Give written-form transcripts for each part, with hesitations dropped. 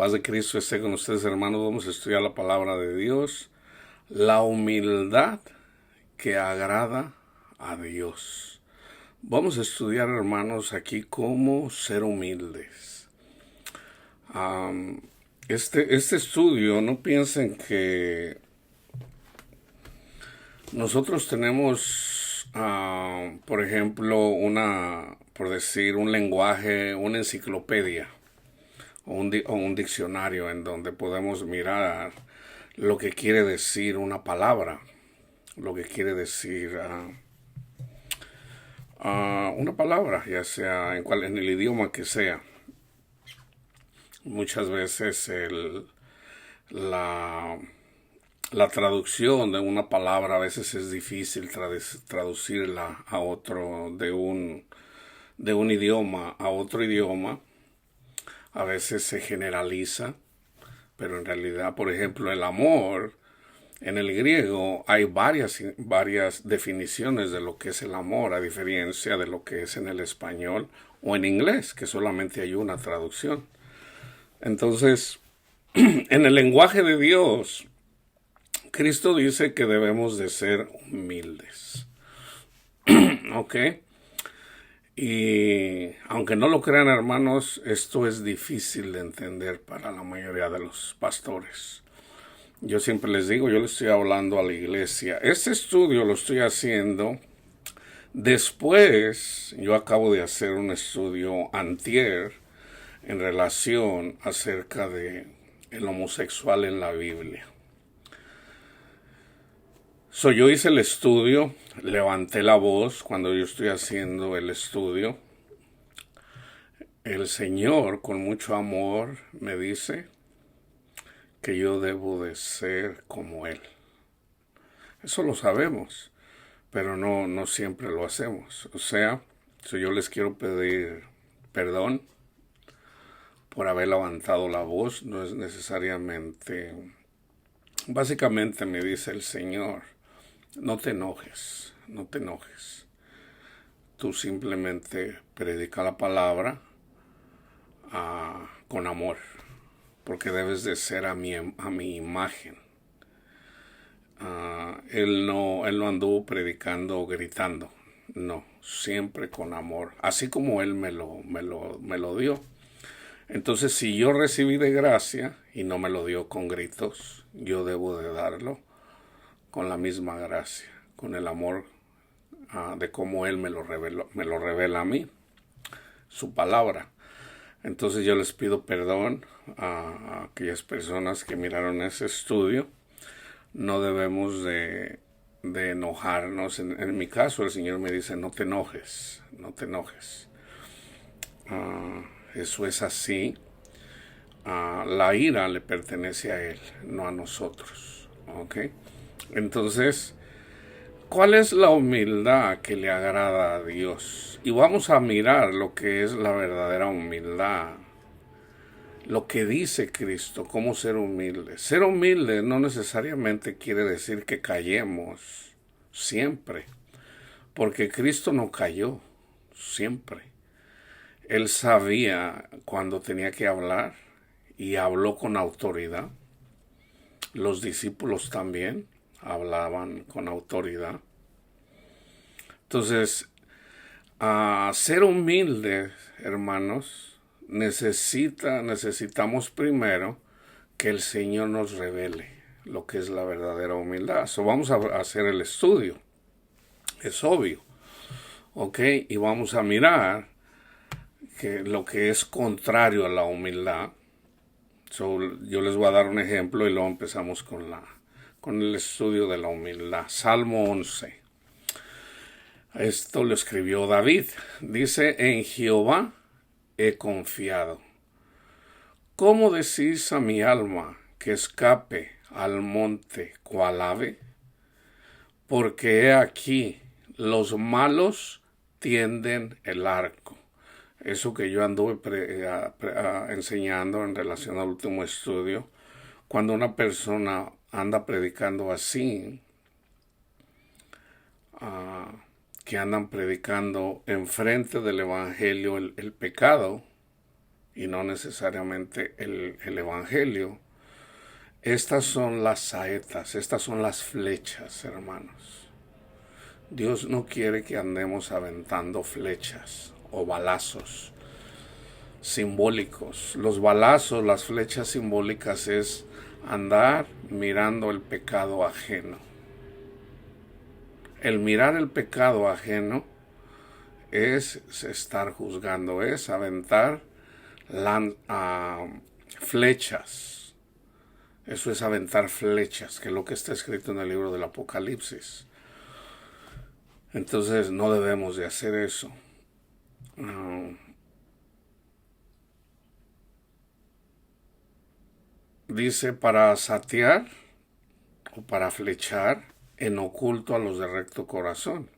paz de Cristo esté con ustedes, hermanos. Vamos a estudiar la palabra de Dios. La humildad que agrada a Dios. Vamos a estudiar, hermanos, aquí cómo ser humildes. Este estudio, no piensen que nosotros tenemos, por ejemplo, por decir, un lenguaje, una enciclopedia o un diccionario en donde podemos mirar lo que quiere decir una palabra, lo que quiere decir una palabra, ya sea en el idioma que sea. Muchas veces la, la traducción de una palabra a veces es difícil traducirla a otro de un idioma a otro idioma. A veces se generaliza, pero en realidad, por ejemplo, el amor, en el griego hay varias definiciones de lo que es el amor, a diferencia de lo que es en el español o en inglés, que solamente hay una traducción. Entonces, en el lenguaje de Dios, Cristo dice que debemos de ser humildes. ¿Ok? Y aunque no lo crean, hermanos, esto es difícil de entender para la mayoría de los pastores. Yo siempre les digo, yo le estoy hablando a la iglesia. Este estudio lo estoy haciendo después. Yo acabo de hacer un estudio antier en relación acerca de el homosexual en la Biblia. Yo hice el estudio, levanté la voz cuando yo estoy haciendo el estudio. El Señor, con mucho amor, me dice que yo debo de ser como Él. Eso lo sabemos, pero no siempre lo hacemos. O sea, si yo les quiero pedir perdón por haber levantado la voz, no es necesariamente... Básicamente me dice el Señor, no te enojes, no te enojes. Tú simplemente predica la palabra con amor, porque debes de ser a mi imagen. Él no anduvo predicando o gritando, no, siempre con amor, así como Él me lo dio. Entonces, si yo recibí de gracia y no me lo dio con gritos, yo debo de darlo con la misma gracia, con el amor de cómo Él me lo revela a mí, su palabra. Entonces yo les pido perdón a aquellas personas que miraron ese estudio. No debemos de enojarnos. En mi caso, el Señor me dice, no te enojes, no te enojes. Eso es así. La ira le pertenece a Él, no a nosotros. ¿Ok? Entonces, ¿cuál es la humildad que le agrada a Dios? Y vamos a mirar lo que es la verdadera humildad. Lo que dice Cristo, cómo ser humilde. Ser humilde no necesariamente quiere decir que callemos siempre, porque Cristo no cayó siempre. Él sabía cuando tenía que hablar y habló con autoridad. Los discípulos también hablaban con autoridad. Entonces, ser humilde, hermanos, necesitamos primero que el Señor nos revele lo que es la verdadera humildad. Vamos a hacer el estudio. Es obvio. ¿Ok? Y vamos a mirar que lo que es contrario a la humildad. Yo les voy a dar un ejemplo y luego empezamos con el estudio de la humildad. Salmo 11. Esto lo escribió David. Dice, en Jehová he confiado. ¿Cómo decís a mi alma que escape al monte cual ave? Porque he aquí, los malos tienden el arco. Eso que yo anduve enseñando en relación al último estudio. Cuando una persona anda predicando así, que andan predicando enfrente del evangelio el pecado, y no necesariamente el Evangelio. Estas son las saetas, estas son las flechas, hermanos. Dios no quiere que andemos aventando flechas o balazos simbólicos. Los balazos, las flechas simbólicas es andar mirando el pecado ajeno. El mirar el pecado ajeno es estar juzgando, es aventar flechas. Eso es aventar flechas, que es lo que está escrito en el libro del Apocalipsis. Entonces no debemos de hacer eso. Dice para satear o para flechar en oculto a los de recto corazón.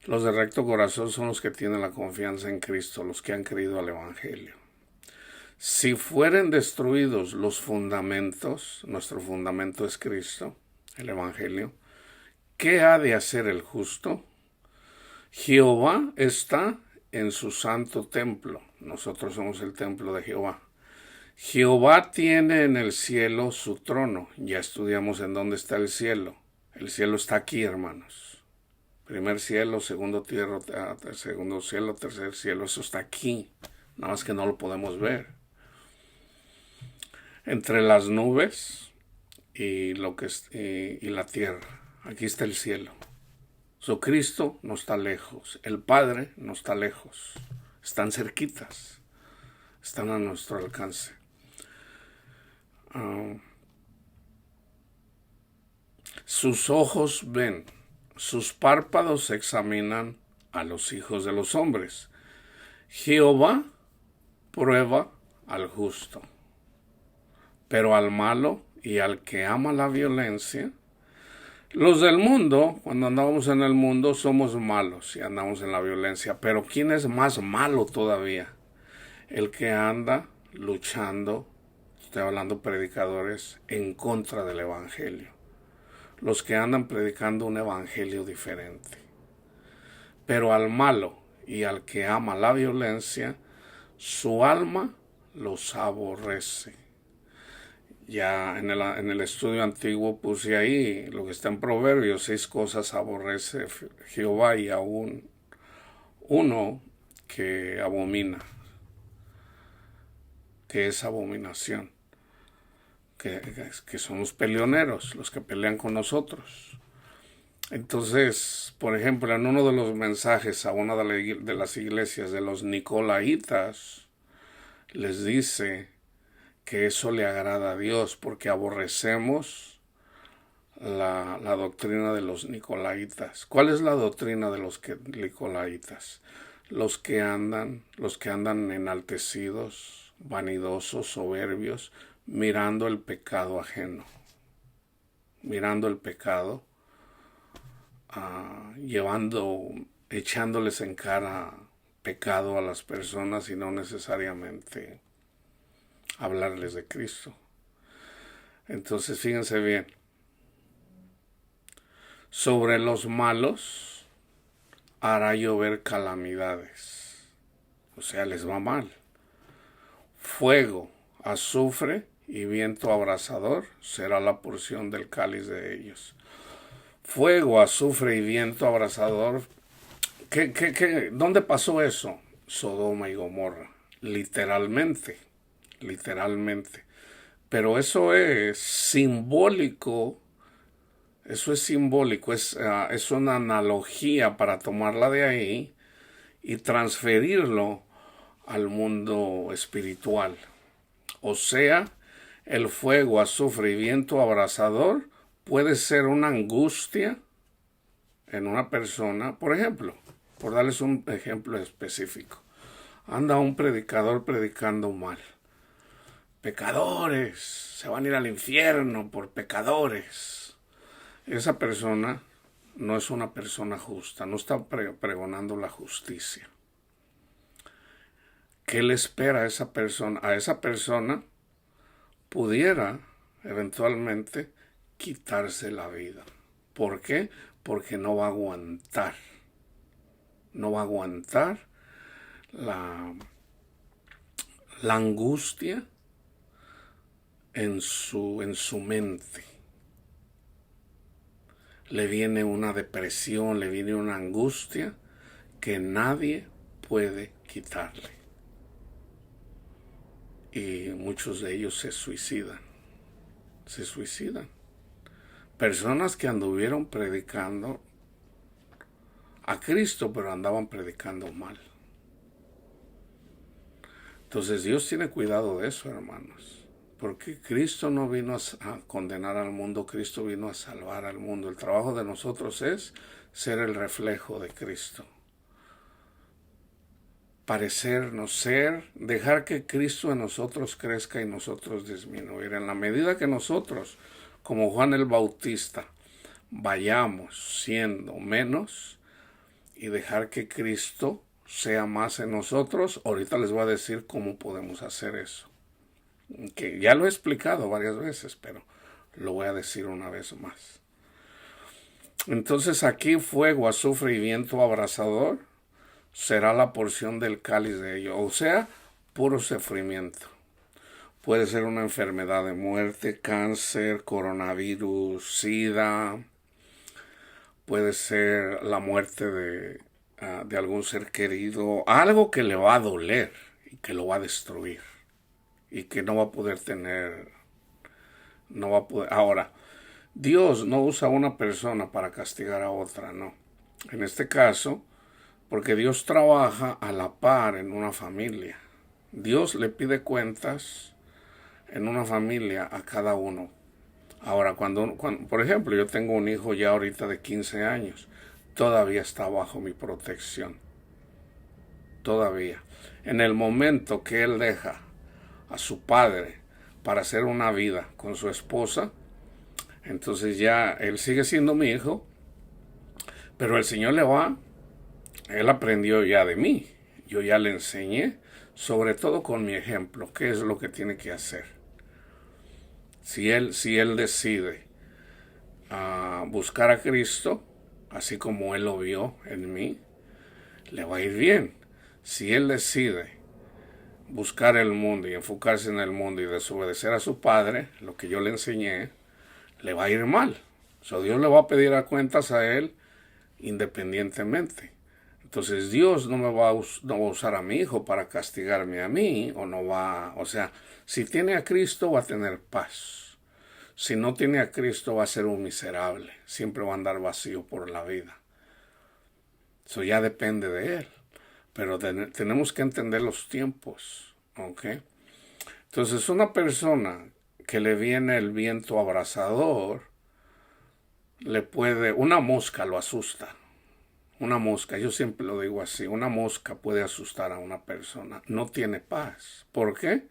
Los de recto corazón son los que tienen la confianza en Cristo, los que han creído al Evangelio. Si fueren destruidos los fundamentos, nuestro fundamento es Cristo, el Evangelio, ¿qué ha de hacer el justo? Jehová está en su santo templo. Nosotros somos el templo de Jehová. Jehová tiene en el cielo su trono. Ya estudiamos en dónde está el cielo. El cielo está aquí, hermanos. Primer cielo, segundo cielo, tercer cielo. Eso está aquí. Nada más que no lo podemos ver. Entre las nubes y la tierra. Aquí está el cielo. Cristo no está lejos. El Padre no está lejos. Están cerquitas. Están a nuestro alcance. Sus ojos ven, sus párpados examinan a los hijos de los hombres. Jehová prueba al justo, pero al malo y al que ama la violencia. Los del mundo, cuando andamos en el mundo, somos malos y andamos en la violencia. Pero ¿quién es más malo todavía? El que anda luchando, estoy hablando predicadores, en contra del Evangelio. Los que andan predicando un Evangelio diferente. Pero al malo y al que ama la violencia, su alma los aborrece. Ya en el estudio antiguo puse ahí lo que está en Proverbios: 6 cosas aborrece Jehová y aún uno que abomina, que es abominación, que son los peleoneros, los que pelean con nosotros. Entonces, por ejemplo, en uno de los mensajes a una de las iglesias de los Nicolaitas, les dice que eso le agrada a Dios, porque aborrecemos la doctrina de los Nicolaitas. ¿Cuál es la doctrina de los Nicolaitas? Los que andan enaltecidos, vanidosos, soberbios, mirando el pecado ajeno, mirando el pecado, echándoles en cara pecado a las personas y no necesariamente hablarles de Cristo. Entonces, fíjense bien. Sobre los malos hará llover calamidades. O sea, les va mal. Fuego, azufre y viento abrasador será la porción del cáliz de ellos. Fuego, azufre y viento abrasador. ¿Dónde pasó eso? Sodoma y Gomorra. Literalmente. Pero eso es simbólico. Es una analogía para tomarla de ahí y transferirlo al mundo espiritual. O sea, el fuego, azufre y viento abrasador puede ser una angustia en una persona. Por ejemplo, por darles un ejemplo específico, anda un predicador predicando mal. Pecadores, se van a ir al infierno por pecadores. Esa persona no es una persona justa, no está pregonando la justicia. ¿Qué le espera a esa persona? A esa persona pudiera eventualmente quitarse la vida. ¿Por qué? Porque no va a aguantar. No va a aguantar la angustia en su mente. Le viene una depresión, le viene una angustia que nadie puede quitarle. Y muchos de ellos se suicidan. Se suicidan. Personas que anduvieron predicando a Cristo, pero andaban predicando mal. Entonces Dios tiene cuidado de eso, hermanos. Porque Cristo no vino a condenar al mundo, Cristo vino a salvar al mundo. El trabajo de nosotros es ser el reflejo de Cristo. Parecernos ser, dejar que Cristo en nosotros crezca y nosotros disminuir. En la medida que nosotros, como Juan el Bautista, vayamos siendo menos y dejar que Cristo sea más en nosotros, ahorita les voy a decir cómo podemos hacer eso. Que ya lo he explicado varias veces, pero lo voy a decir una vez más. Entonces aquí fuego, azufre y viento abrasador será la porción del cáliz de ellos, o sea, puro sufrimiento. Puede ser una enfermedad de muerte, cáncer, coronavirus, SIDA, puede ser la muerte de algún ser querido, algo que le va a doler y que lo va a destruir y que no va a poder tener, no va a poder. Ahora, Dios no usa a una persona para castigar a otra, no. En este caso, porque Dios trabaja a la par en una familia. Dios le pide cuentas en una familia a cada uno. Ahora, cuando, por ejemplo, yo tengo un hijo ya ahorita de 15 años, todavía está bajo mi protección. Todavía. En el momento que él deja a su padre para hacer una vida con su esposa, entonces ya él sigue siendo mi hijo, pero el Señor él aprendió ya de mí, yo ya le enseñé, sobre todo con mi ejemplo, qué es lo que tiene que hacer. Si él decide buscar a Cristo, así como él lo vio en mí, le va a ir bien. Si él decide buscar el mundo y enfocarse en el mundo y desobedecer a su padre, lo que yo le enseñé, le va a ir mal. Dios le va a pedir a cuentas a él independientemente. Entonces Dios no va a usar a mi hijo para castigarme a mí, o sea, si tiene a Cristo va a tener paz. Si no tiene a Cristo va a ser un miserable, siempre va a andar vacío por la vida. Eso ya depende de él. Pero tenemos que entender los tiempos, ¿ok? Entonces una persona que le viene el viento abrasador, una mosca lo asusta. Una mosca, yo siempre lo digo así, una mosca puede asustar a una persona, no tiene paz. ¿Por qué?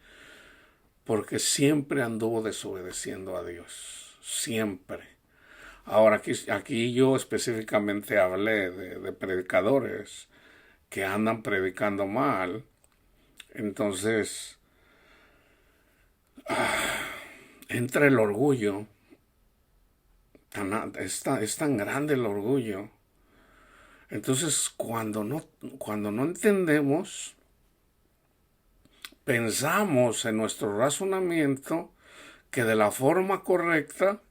Porque siempre anduvo desobedeciendo a Dios, siempre. Ahora aquí yo específicamente hablé de predicadores que andan predicando mal. Entonces entra el orgullo, es tan grande el orgullo. Entonces cuando no entendemos, pensamos en nuestro razonamiento que de la forma correcta,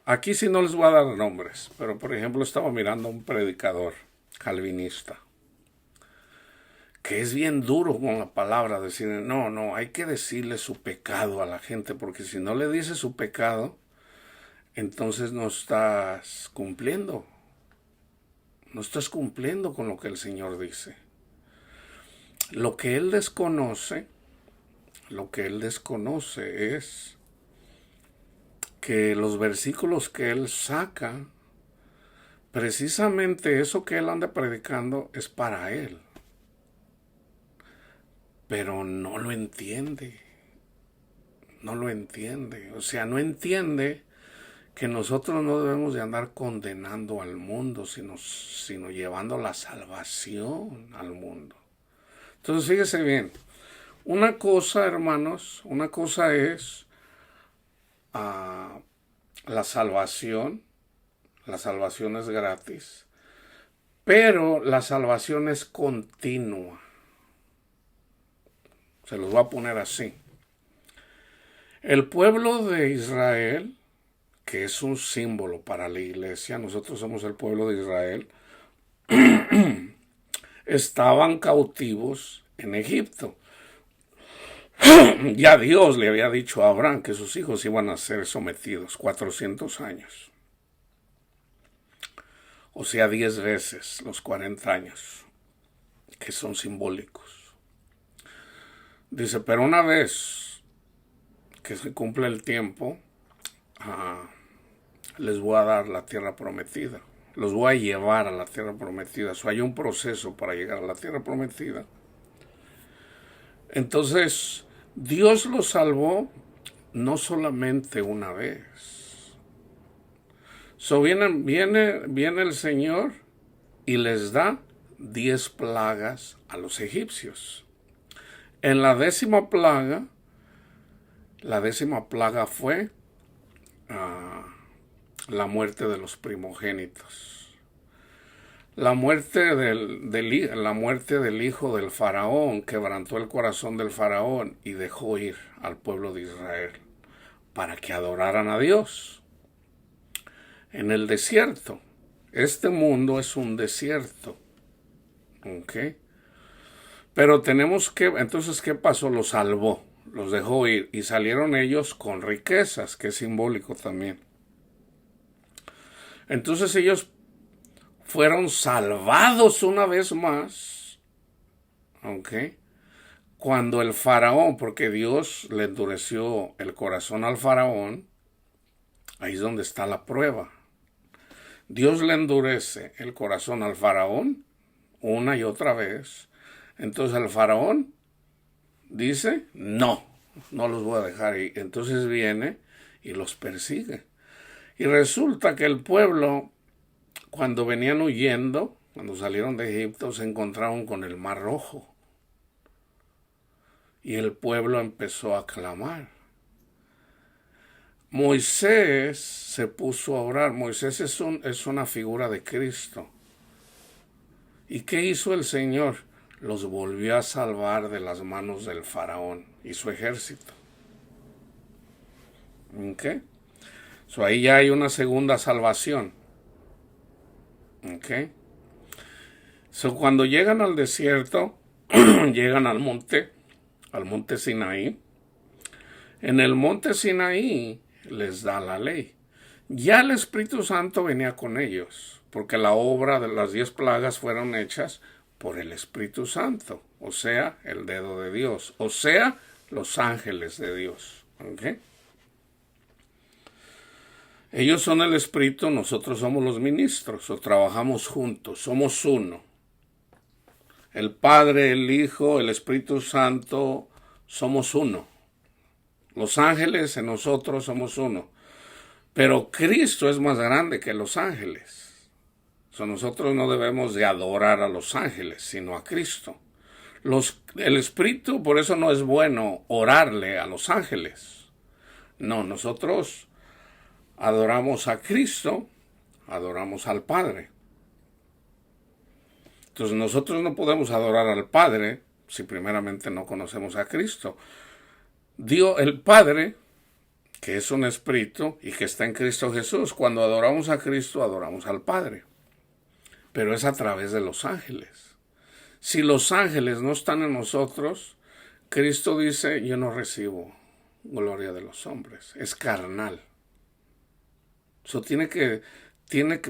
aquí sí no les voy a dar nombres, pero por ejemplo estaba mirando a un predicador calvinista que es bien duro con la palabra, decir, no, hay que decirle su pecado a la gente, porque si no le dices su pecado, entonces no estás cumpliendo con lo que el Señor dice. Lo que él desconoce es que los versículos que él saca, precisamente eso que él anda predicando es para él. Pero no lo entiende. O sea, no entiende que nosotros no debemos de andar condenando al mundo, sino llevando la salvación al mundo. Entonces, fíjese bien. Una cosa, hermanos, es la salvación. La salvación es gratis. Pero la salvación es continua. Se los voy a poner así. El pueblo de Israel, que es un símbolo para la iglesia, nosotros somos el pueblo de Israel, estaban cautivos en Egipto. Ya Dios le había dicho a Abraham que sus hijos iban a ser sometidos 400 años. O sea, 10 veces los 40 años, que son simbólicos. Dice, pero una vez que se cumple el tiempo, les voy a dar la tierra prometida. Los voy a llevar a la tierra prometida. Hay un proceso para llegar a la tierra prometida. Entonces, Dios los salvó no solamente una vez. Viene el Señor y les da 10 plagas a los egipcios. En la 10ª plaga fue la muerte de los primogénitos. La muerte del hijo del faraón quebrantó el corazón del faraón y dejó ir al pueblo de Israel para que adoraran a Dios. En el desierto, este mundo es un desierto, ¿ok? Pero entonces, ¿qué pasó? Los salvó, los dejó ir y salieron ellos con riquezas, que es simbólico también. Entonces ellos fueron salvados una vez más, ¿ok? Cuando el faraón, porque Dios le endureció el corazón al faraón, ahí es donde está la prueba. Dios le endurece el corazón al faraón una y otra vez. Entonces el faraón dice, no los voy a dejar ir. Entonces viene y los persigue. Y resulta que el pueblo, cuando venían huyendo, cuando salieron de Egipto, se encontraron con el Mar Rojo. Y el pueblo empezó a clamar. Moisés se puso a orar. Moisés es una figura de Cristo. ¿Y qué hizo el Señor? Los volvió a salvar de las manos del faraón y su ejército. ¿Ok? Ahí ya hay una segunda salvación. ¿Ok? Cuando llegan al desierto, llegan al monte Sinaí. En el monte Sinaí les da la ley. Ya el Espíritu Santo venía con ellos, porque la obra de las 10 plagas fueron hechas por el Espíritu Santo, o sea, el dedo de Dios, o sea, los ángeles de Dios. ¿Ok? Ellos son el Espíritu, nosotros somos los ministros, o trabajamos juntos, somos uno. El Padre, el Hijo, el Espíritu Santo, somos uno. Los ángeles en nosotros somos uno. Pero Cristo es más grande que los ángeles. Nosotros no debemos de adorar a los ángeles, sino a Cristo. El Espíritu, por eso no es bueno orarle a los ángeles. No, nosotros adoramos a Cristo, adoramos al Padre. Entonces nosotros no podemos adorar al Padre si primeramente no conocemos a Cristo. Dios, el Padre, que es un espíritu y que está en Cristo Jesús, cuando adoramos a Cristo, adoramos al Padre. Pero es a través de los ángeles. Si los ángeles no están en nosotros, Cristo dice, yo no recibo gloria de los hombres. Es carnal.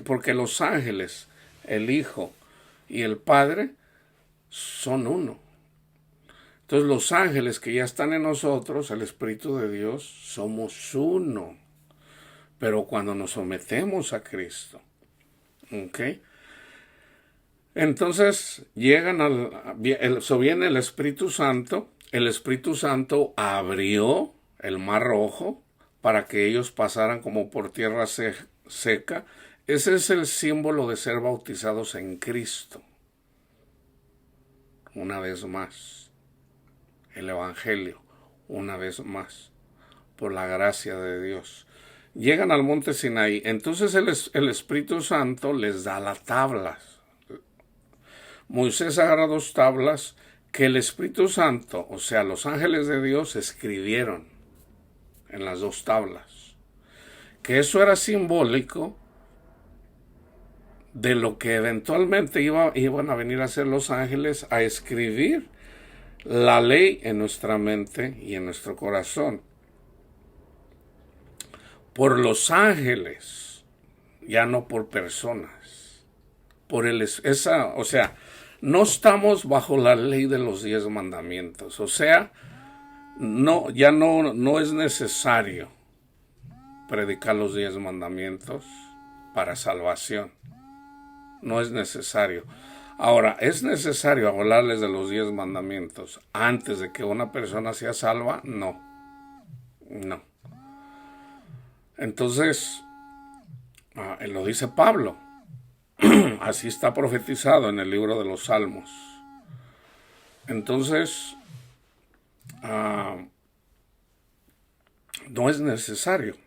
Porque los ángeles, el Hijo y el Padre son uno. Entonces los ángeles que ya están en nosotros, el Espíritu de Dios, somos uno. Pero cuando nos sometemos a Cristo, ¿ok? Entonces viene el Espíritu Santo abrió el Mar Rojo para que ellos pasaran como por tierra seca. Ese es el símbolo de ser bautizados en Cristo. Una vez más, el Evangelio, una vez más, por la gracia de Dios. Llegan al monte Sinaí, entonces el Espíritu Santo les da las tablas. Moisés agarra 2 tablas que el Espíritu Santo, o sea, los ángeles de Dios, escribieron en las dos tablas. Que eso era simbólico de lo que eventualmente iban a venir a hacer los ángeles, a escribir la ley en nuestra mente y en nuestro corazón. Por los ángeles, ya no por personas. O sea, no estamos bajo la ley de los 10 mandamientos. O sea, ya no es necesario predicar los 10 mandamientos para salvación. No es necesario. Ahora, ¿es necesario hablarles de los 10 mandamientos antes de que una persona sea salva? No. Entonces, lo dice Pablo. Así está profetizado en el libro de los Salmos. Entonces, no es necesario.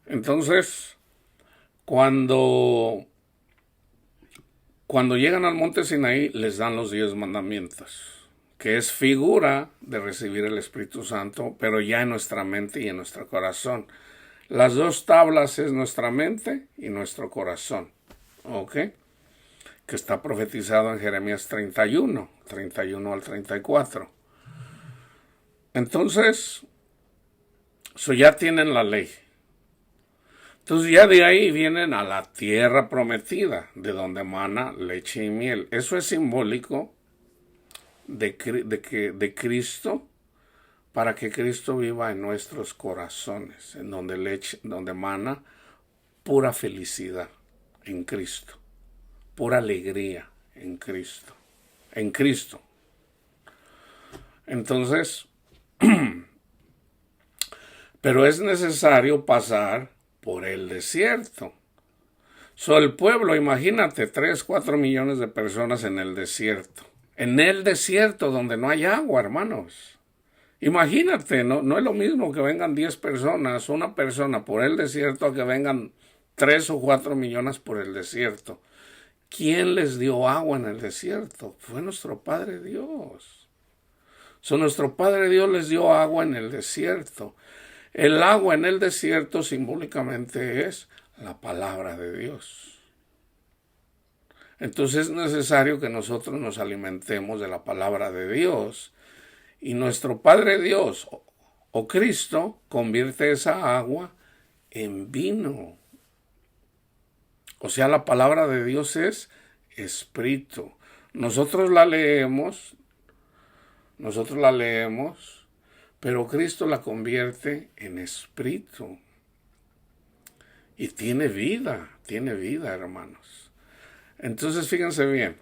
Entonces, cuando llegan al monte Sinaí, les dan los 10 mandamientos, que es figura de recibir el Espíritu Santo, pero ya en nuestra mente y en nuestro corazón. Las dos tablas es nuestra mente y nuestro corazón, ¿ok? Que está profetizado en Jeremías 31 al 34. Entonces, ya tienen la ley. Entonces ya de ahí vienen a la tierra prometida, de donde emana leche y miel. Eso es simbólico de Cristo, para que Cristo viva en nuestros corazones, en donde emana pura felicidad en Cristo, pura alegría en Cristo. Entonces, pero es necesario pasar por el desierto. El pueblo, imagínate, 3-4 millones de personas en el desierto. En el desierto donde no hay agua, hermanos. Imagínate, no es lo mismo que vengan 10 personas, una persona por el desierto, a que vengan 3 o 4 millones por el desierto. ¿Quién les dio agua en el desierto? Fue nuestro Padre Dios. Nuestro Padre Dios les dio agua en el desierto. El agua en el desierto simbólicamente es la palabra de Dios. Entonces es necesario que nosotros nos alimentemos de la palabra de Dios. Y nuestro Padre Dios o Cristo convierte esa agua en vino. O sea, la palabra de Dios es espíritu. Nosotros la leemos, pero Cristo la convierte en espíritu. Y tiene vida, hermanos. Entonces, fíjense bien.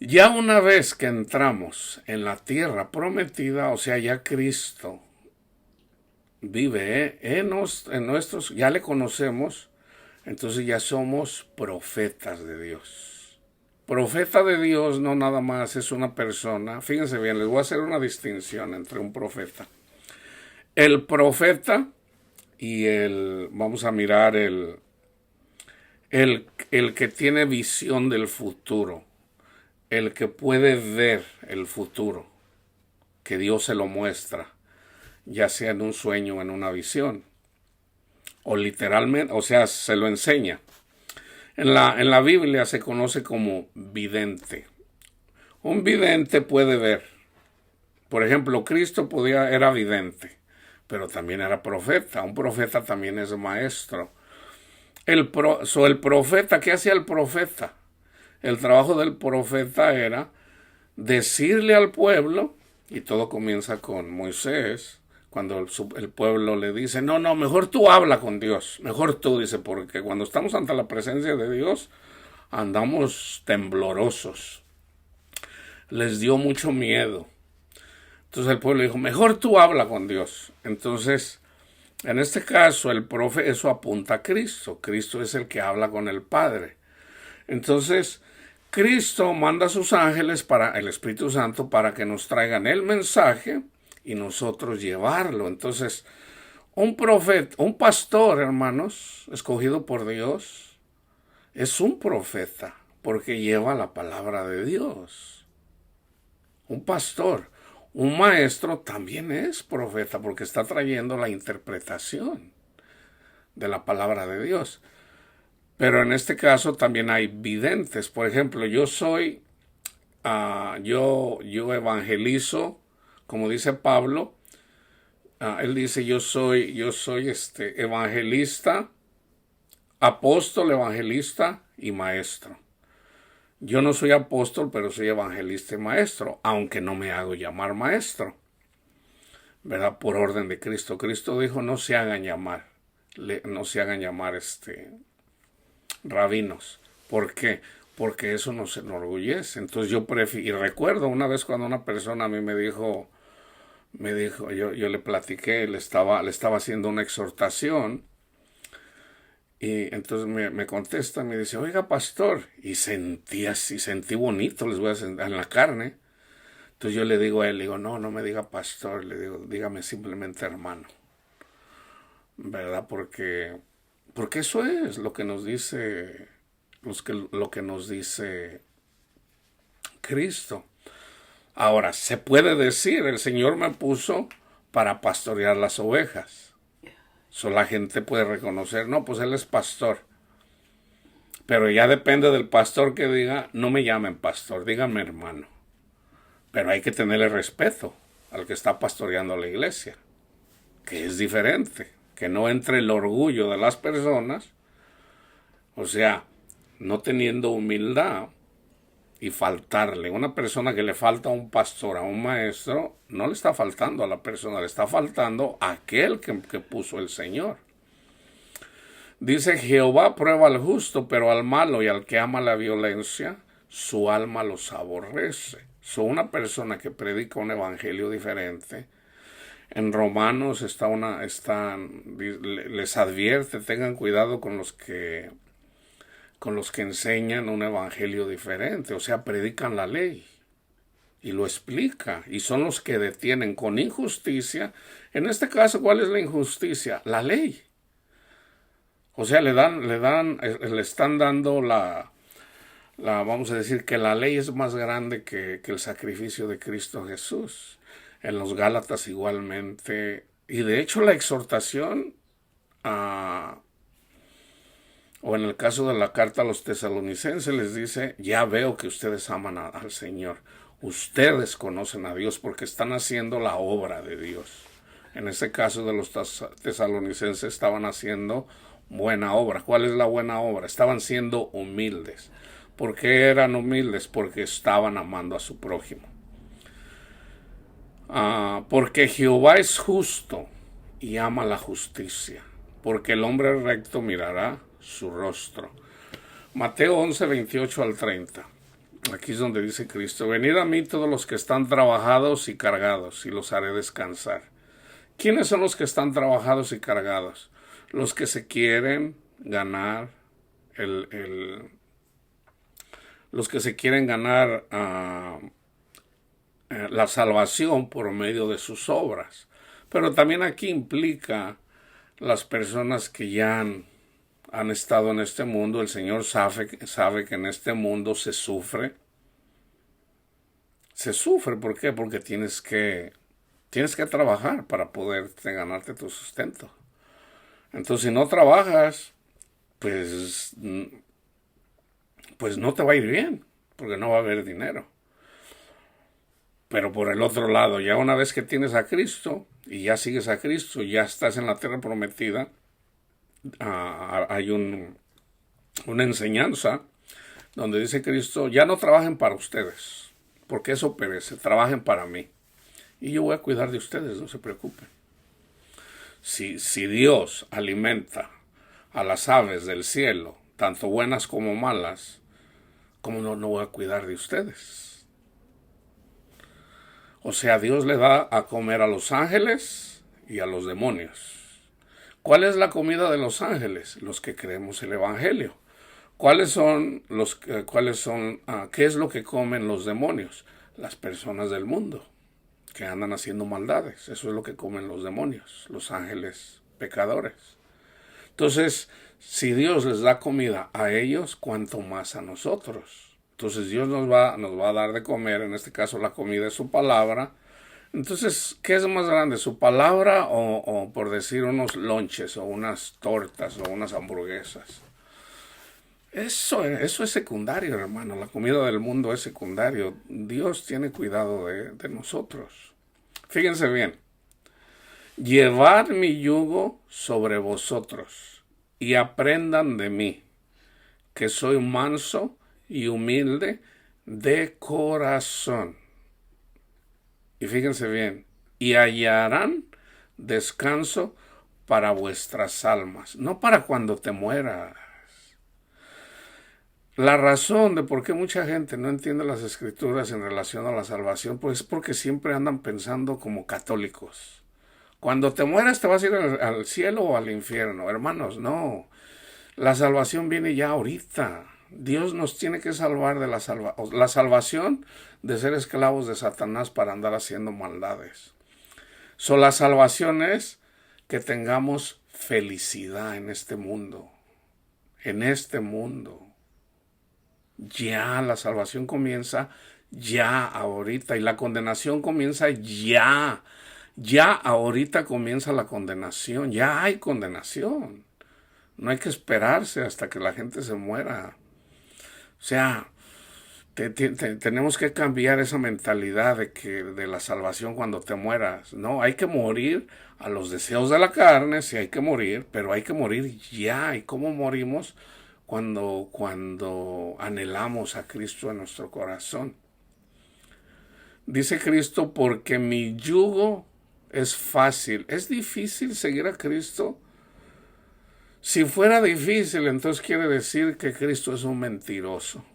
Ya una vez que entramos en la tierra prometida, o sea, ya Cristo vive en nuestros, ya le conocemos, entonces ya somos profetas de Dios. Profeta de Dios no nada más es una persona. Fíjense bien, les voy a hacer una distinción entre un profeta. El profeta y vamos a mirar el que tiene visión del futuro. El que puede ver el futuro, que Dios se lo muestra, ya sea en un sueño o en una visión, o literalmente, o sea, se lo enseña. En la Biblia se conoce como vidente. Un vidente puede ver. Por ejemplo, Cristo era vidente, pero también era profeta. Un profeta también es maestro. El profeta, ¿qué hacía el profeta? El trabajo del profeta era decirle al pueblo, y todo comienza con Moisés, cuando el pueblo le dice, no, mejor tú habla con Dios, mejor tú, dice, porque cuando estamos ante la presencia de Dios, andamos temblorosos. Les dio mucho miedo. Entonces el pueblo dijo, mejor tú habla con Dios. Entonces, en este caso, eso apunta a Cristo. Cristo es el que habla con el Padre. Entonces, Cristo manda a sus ángeles el Espíritu Santo para que nos traigan el mensaje y nosotros llevarlo. Entonces, un profeta, un pastor, hermanos, escogido por Dios, es un profeta, porque lleva la palabra de Dios. Un pastor, un maestro también es profeta porque está trayendo la interpretación de la palabra de Dios. Pero en este caso también hay videntes. Por ejemplo, yo evangelizo, como dice Pablo. Él dice, yo soy evangelista, apóstol, evangelista y maestro. Yo no soy apóstol, pero soy evangelista y maestro, aunque no me hago llamar maestro, ¿verdad? Por orden de Cristo. Cristo dijo, no se hagan llamar rabinos. ¿Por qué? Porque eso nos enorgullece. Entonces y recuerdo una vez cuando una persona a mí me dijo, yo le platiqué, le estaba haciendo una exhortación, y entonces me contesta, me dice, oiga, pastor, y sentí bonito, les voy a decir, en la carne. Entonces yo le digo a él, no me diga pastor, le digo, dígame simplemente hermano, ¿verdad? Porque eso es lo que nos dice, lo que nos dice Cristo. Ahora, se puede decir, el Señor me puso para pastorear las ovejas. La gente puede reconocer, no, pues él es pastor. Pero ya depende del pastor que diga, no me llamen pastor, díganme hermano. Pero hay que tenerle respeto al que está pastoreando la iglesia, que es diferente, que no entre el orgullo de las personas, o sea, no teniendo humildad y faltarle. Una persona que le falta a un pastor, a un maestro, no le está faltando a la persona, le está faltando a aquel que puso el Señor. Dice, Jehová prueba al justo, pero al malo y al que ama la violencia, su alma los aborrece. Una persona que predica un evangelio diferente, en Romanos les advierte, tengan cuidado con los que enseñan un evangelio diferente, o sea, predican la ley y lo explica, y son los que detienen con injusticia. En este caso, ¿cuál es la injusticia? La ley. O sea, le están dando vamos a decir que la ley es más grande que el sacrificio de Cristo Jesús. En los Gálatas igualmente, y de hecho la exhortación o en el caso de la carta a los tesalonicenses les dice, ya veo que ustedes aman al Señor. Ustedes conocen a Dios porque están haciendo la obra de Dios. En ese caso de los tesalonicenses estaban haciendo buena obra. ¿Cuál es la buena obra? Estaban siendo humildes. ¿Por qué eran humildes? Porque estaban amando a su prójimo. Porque Jehová es justo y ama la justicia. Porque el hombre recto mirará su rostro. Mateo 11, 28 al 30. Aquí es donde dice Cristo, venid a mí todos los que están trabajados y cargados, y los haré descansar. ¿Quiénes son los que están trabajados y cargados? Los que se quieren ganar los que se quieren ganar la salvación por medio de sus obras. Pero también aquí implica las personas que ya han estado en este mundo. El Señor sabe que en este mundo se sufre. Se sufre, ¿por qué? Porque tienes que trabajar para poder ganarte tu sustento. Entonces, si no trabajas, pues no te va a ir bien, porque no va a haber dinero. Pero por el otro lado, ya una vez que tienes a Cristo y ya sigues a Cristo, ya estás en la tierra prometida, hay una enseñanza donde dice Cristo, ya no trabajen para ustedes, porque eso perece, trabajen para mí. Y yo voy a cuidar de ustedes, no se preocupen. Si Dios alimenta a las aves del cielo, tanto buenas como malas, ¿cómo no voy a cuidar de ustedes? O sea, Dios le da a comer a los ángeles y a los demonios. ¿Cuál es la comida de los ángeles? Los que creemos el Evangelio. ¿Qué es lo que comen los demonios? Las personas del mundo que andan haciendo maldades. Eso es lo que comen los demonios, los ángeles pecadores. Entonces, si Dios les da comida a ellos, ¿cuánto más a nosotros? Entonces Dios nos va a dar de comer, en este caso la comida es su palabra. Entonces, ¿qué es más grande? ¿Su palabra o por decir unos lonches o unas tortas o unas hamburguesas? Eso es secundario, hermano. La comida del mundo es secundario. Dios tiene cuidado de nosotros. Fíjense bien. Llevad mi yugo sobre vosotros y aprendan de mí, que soy manso y humilde de corazón. Y fíjense bien, y hallarán descanso para vuestras almas, no para cuando te mueras. La razón de por qué mucha gente no entiende las escrituras en relación a la salvación, pues es porque siempre andan pensando como católicos. Cuando te mueras te vas a ir al cielo o al infierno. Hermanos, no. La salvación viene ya ahorita. Dios nos tiene que salvar de la salvación de ser esclavos de Satanás para andar haciendo maldades. La salvación es que tengamos felicidad en este mundo. En este mundo. Ya la salvación comienza ya ahorita y la condenación comienza ya. Ya ahorita comienza la condenación. Ya hay condenación. No hay que esperarse hasta que la gente se muera. O sea, tenemos que cambiar esa mentalidad de la salvación cuando te mueras. No, hay que morir a los deseos de la carne, sí hay que morir, pero hay que morir ya. ¿Y cómo morimos? Cuando anhelamos a Cristo en nuestro corazón. Dice Cristo, porque mi yugo es fácil. ¿Es difícil seguir a Cristo? Si fuera difícil, entonces quiere decir que Cristo es un mentiroso.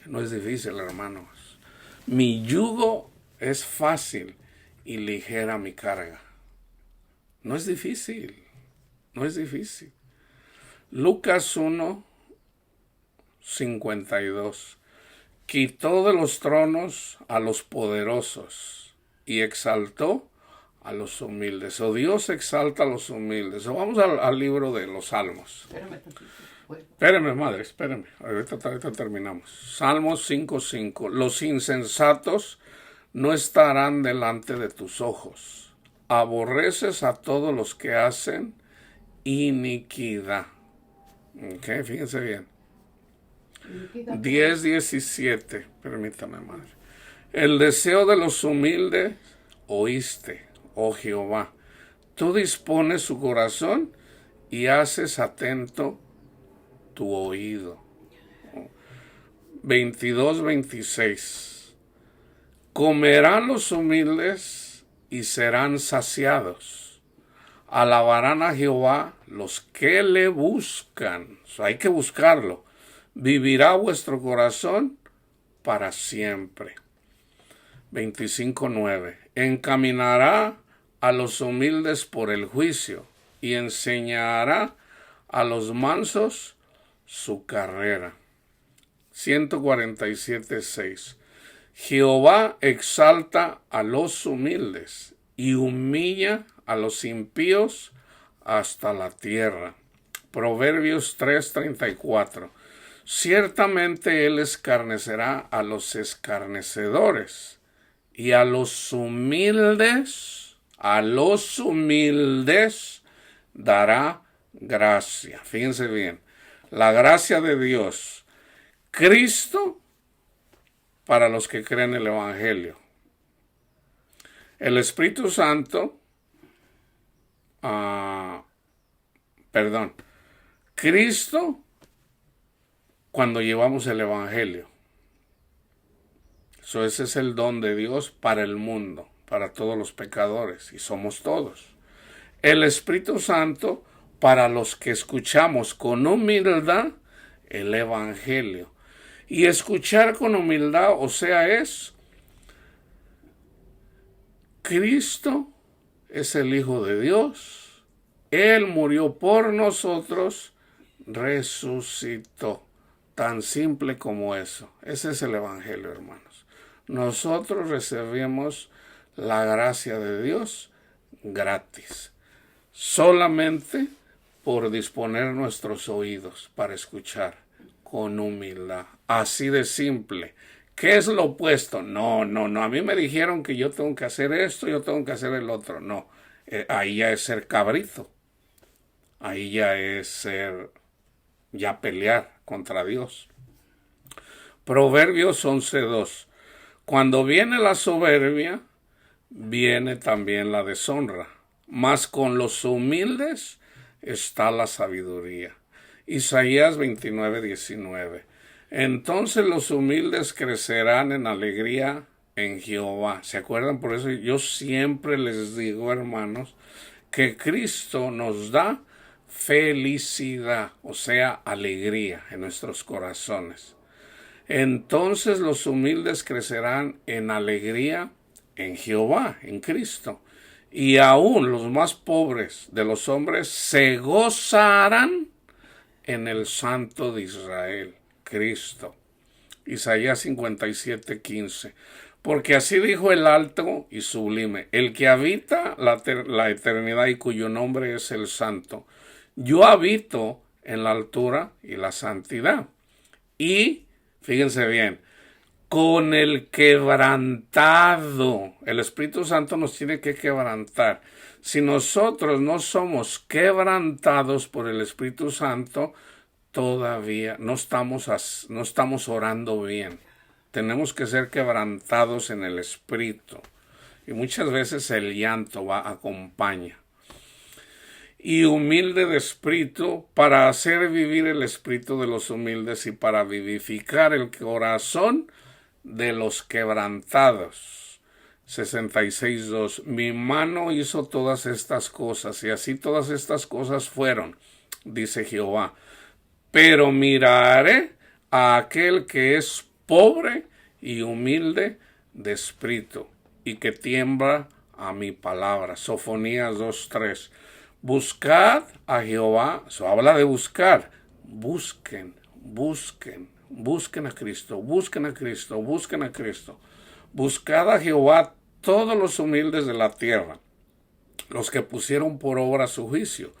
No es difícil, hermanos. Mi yugo es fácil y ligera mi carga. No es difícil. No es difícil. Lucas 1:52. Quitó de los tronos a los poderosos y exaltó a los humildes. O Dios exalta a los humildes. O vamos al libro de los Salmos. Espérame, madre, espérame. Ahorita terminamos. Salmos 5:5. Los insensatos no estarán delante de tus ojos. Aborreces a todos los que hacen iniquidad. Ok, fíjense bien. 10:17. Permítame, madre. El deseo de los humildes oíste, oh Jehová. Tú dispones su corazón y haces atento tu oído. 22:26. Comerán los humildes y serán saciados. Alabarán a Jehová los que le buscan. Hay que buscarlo. Vivirá vuestro corazón para siempre. 25:9. Encaminará a los humildes por el juicio y enseñará a los mansos su carrera. 147:6. Jehová exalta a los humildes y humilla a los impíos hasta la tierra. Proverbios 3:34. Ciertamente él escarnecerá a los escarnecedores y a los humildes dará gracia. Fíjense bien, la gracia de Dios, Cristo para los que creen el Evangelio. El Espíritu Santo, Cristo cuando llevamos el Evangelio. Ese es el don de Dios para el mundo, para todos los pecadores, y somos todos. El Espíritu Santo para los que escuchamos con humildad el Evangelio. Y escuchar con humildad, o sea, es Cristo es el Hijo de Dios. Él murió por nosotros, resucitó. Tan simple como eso. Ese es el Evangelio, hermanos. Nosotros recibimos la gracia de Dios gratis. solamente por disponer nuestros oídos para escuchar con humildad. Así de simple. ¿Qué es lo opuesto? No. A mí me dijeron que yo tengo que hacer esto, yo tengo que hacer el otro. No. Ahí ya es ser cabrito. Ahí ya es ser, ya pelear contra Dios. Proverbios 11:2. Cuando viene la soberbia, viene también la deshonra. Mas con los humildes está la sabiduría. Isaías 29:19. Entonces los humildes crecerán en alegría en Jehová. ¿Se acuerdan? Por eso yo siempre les digo, hermanos, que Cristo nos da felicidad, o sea, alegría en nuestros corazones. Entonces los humildes crecerán en alegría en Jehová, en Cristo. Y aún los más pobres de los hombres se gozarán en el Santo de Israel, Cristo. Isaías 57:15. Porque así dijo el alto y sublime, el que habita la eternidad y cuyo nombre es el Santo. Yo habito en la altura y la santidad. Y, fíjense bien, con el quebrantado. El Espíritu Santo nos tiene que quebrantar. Si nosotros no somos quebrantados por el Espíritu Santo, todavía no estamos orando bien. Tenemos que ser quebrantados en el Espíritu. Y muchas veces el llanto acompaña. Y humilde de espíritu, para hacer vivir el espíritu de los humildes y para vivificar el corazón de los quebrantados. 66:2. Mi mano hizo todas estas cosas, y así todas estas cosas fueron, dice Jehová. Pero miraré a aquel que es pobre y humilde de espíritu, y que tiembla a mi palabra. Sofonías 2:3. Buscad a Jehová. Eso habla de buscar. Busquen a Cristo, busquen a Cristo, busquen a Cristo. Buscad a Jehová todos los humildes de la tierra, los que pusieron por obra su juicio.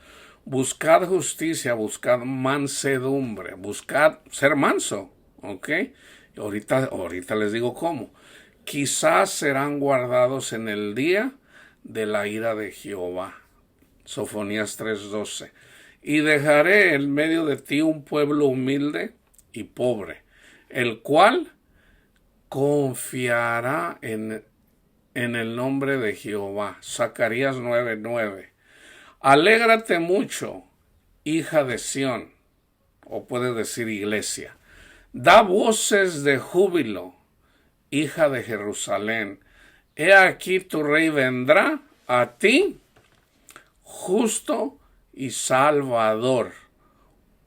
Buscad justicia, buscad mansedumbre, buscad ser manso, ¿ok? Ahorita les digo cómo. Quizás serán guardados en el día de la ira de Jehová. Sofonías 3:12. Y dejaré en medio de ti un pueblo humilde y pobre, el cual confiará en el nombre de Jehová. Zacarías 9:9. Alégrate mucho, hija de Sión, o puede decir iglesia. Da voces de júbilo, hija de Jerusalén. He aquí tu rey vendrá a ti, justo y salvador,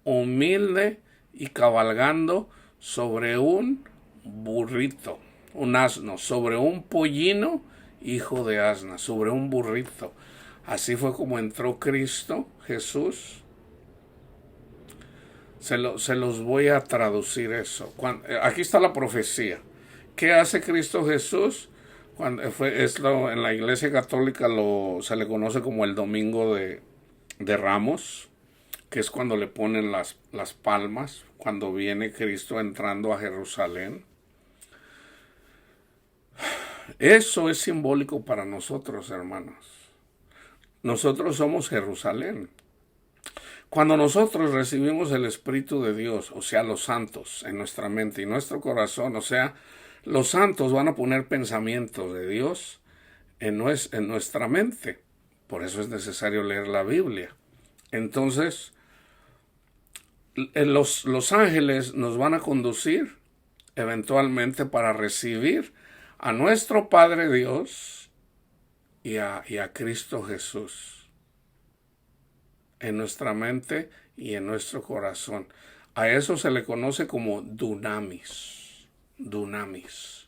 humilde y cabalgando sobre un burrito, un asno, sobre un pollino, hijo de asna, sobre un burrito. Así fue como entró Cristo Jesús. Se los voy a traducir eso. Aquí está la profecía. ¿Qué hace Cristo Jesús? En la Iglesia Católica se le conoce como el Domingo de Ramos, que es cuando le ponen las palmas, cuando viene Cristo entrando a Jerusalén. Eso es simbólico para nosotros, hermanos. Nosotros somos Jerusalén. Cuando nosotros recibimos el Espíritu de Dios, o sea, los santos, en nuestra mente y nuestro corazón, o sea, los santos van a poner pensamientos de Dios en nuestra mente. Por eso es necesario leer la Biblia. Entonces, los ángeles nos van a conducir eventualmente para recibir a nuestro Padre Dios y a Cristo Jesús en nuestra mente y en nuestro corazón. A eso se le conoce como dunamis. Dunamis.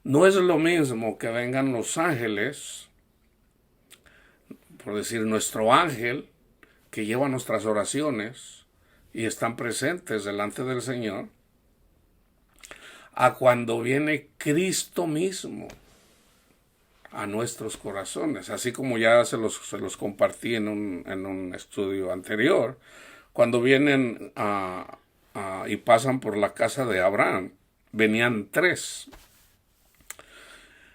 No es lo mismo que vengan los ángeles, por decir nuestro ángel, que lleva nuestras oraciones y están presentes delante del Señor, a cuando viene Cristo mismo a nuestros corazones, así como ya se los compartí en un estudio anterior, cuando vienen y pasan por la casa de Abraham, venían tres,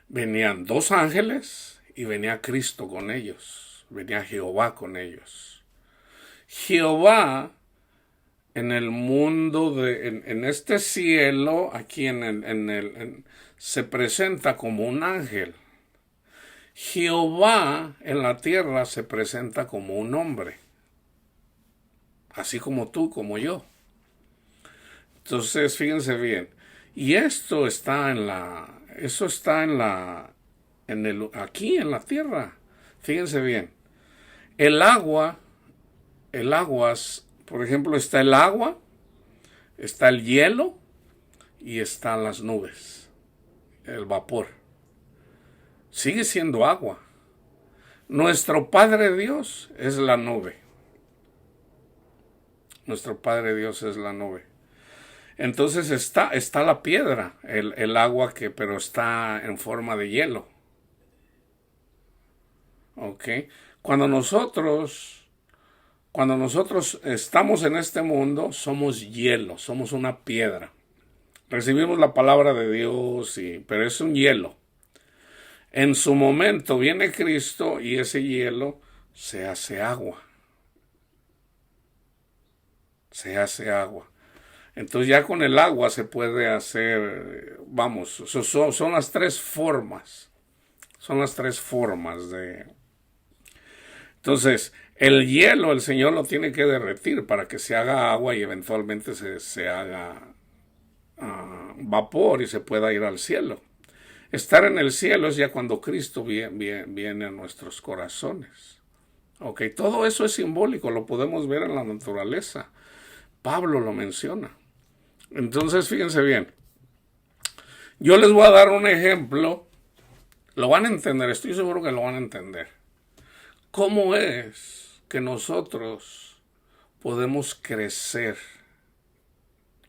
venían dos ángeles y venía Cristo con ellos, venía Jehová con ellos. Jehová en el mundo, en este cielo, aquí se presenta como un ángel. Jehová en la tierra se presenta como un hombre, así como tú, como yo. Entonces, fíjense bien, y eso está aquí en la tierra. Fíjense bien, el agua, por ejemplo, está el agua, está el hielo y están las nubes, el vapor. Sigue siendo agua. Nuestro Padre Dios es la nube. Nuestro Padre Dios es la nube. Entonces está la piedra, el agua pero está en forma de hielo. ¿Ok? Cuando nosotros estamos en este mundo, somos hielo, somos una piedra. Recibimos la palabra de Dios, pero es un hielo. En su momento viene Cristo y ese hielo se hace agua. Se hace agua. Entonces ya con el agua se puede hacer, son las tres formas. Son las tres formas de... Entonces, el hielo el Señor lo tiene que derretir para que se haga agua y eventualmente se haga vapor y se pueda ir al cielo. Estar en el cielo es ya cuando Cristo viene a nuestros corazones. Ok, todo eso es simbólico, lo podemos ver en la naturaleza. Pablo lo menciona. Entonces, fíjense bien. Yo les voy a dar un ejemplo. Lo van a entender, estoy seguro que lo van a entender. ¿Cómo es que nosotros podemos crecer?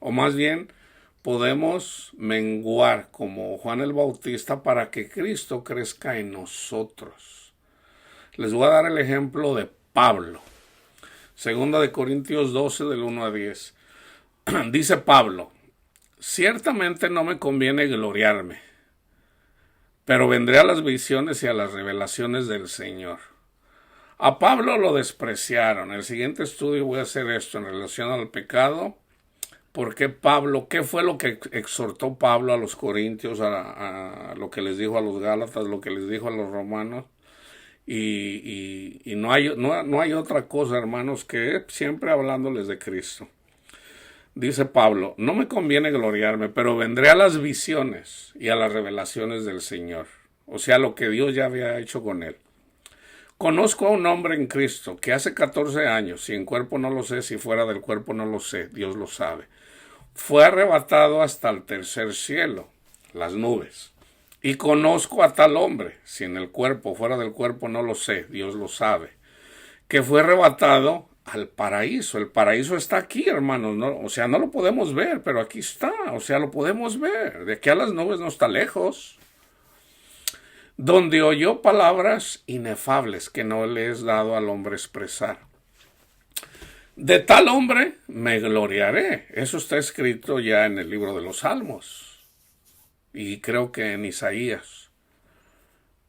O más bien, podemos menguar como Juan el Bautista para que Cristo crezca en nosotros. Les voy a dar el ejemplo de Pablo. Segunda de Corintios 12, del 1 a 10. Dice Pablo, ciertamente no me conviene gloriarme, pero vendré a las visiones y a las revelaciones del Señor. A Pablo lo despreciaron. En el siguiente estudio voy a hacer esto en relación al pecado. ¿Por qué Pablo? ¿Qué fue lo que exhortó Pablo a los corintios, a lo que les dijo a los gálatas, lo que les dijo a los romanos? Y no hay otra cosa, hermanos, que siempre hablándoles de Cristo. Dice Pablo, no me conviene gloriarme, pero vendré a las visiones y a las revelaciones del Señor. O sea, lo que Dios ya había hecho con él. Conozco a un hombre en Cristo que hace 14 años, si en cuerpo no lo sé, si fuera del cuerpo no lo sé, Dios lo sabe. Fue arrebatado hasta el tercer cielo, las nubes. Y conozco a tal hombre, si en el cuerpo, fuera del cuerpo no lo sé, Dios lo sabe, que fue arrebatado al paraíso. El paraíso está aquí, hermanos, ¿no? O sea, no lo podemos ver, pero aquí está, o sea, lo podemos ver. De aquí a las nubes no está lejos. Donde oyó palabras inefables que no le es dado al hombre expresar. De tal hombre me gloriaré. Eso está escrito ya en el libro de los Salmos. Y creo que en Isaías.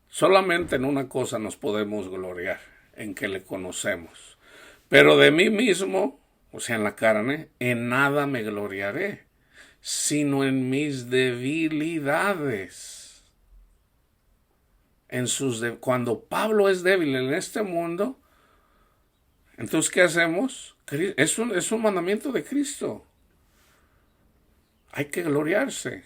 Solamente en una cosa nos podemos gloriar, en que le conocemos. Pero de mí mismo, o sea, en la carne, en nada me gloriaré, sino en mis debilidades. Cuando Pablo es débil en este mundo, entonces, ¿qué hacemos? Es un mandamiento de Cristo. Hay que gloriarse.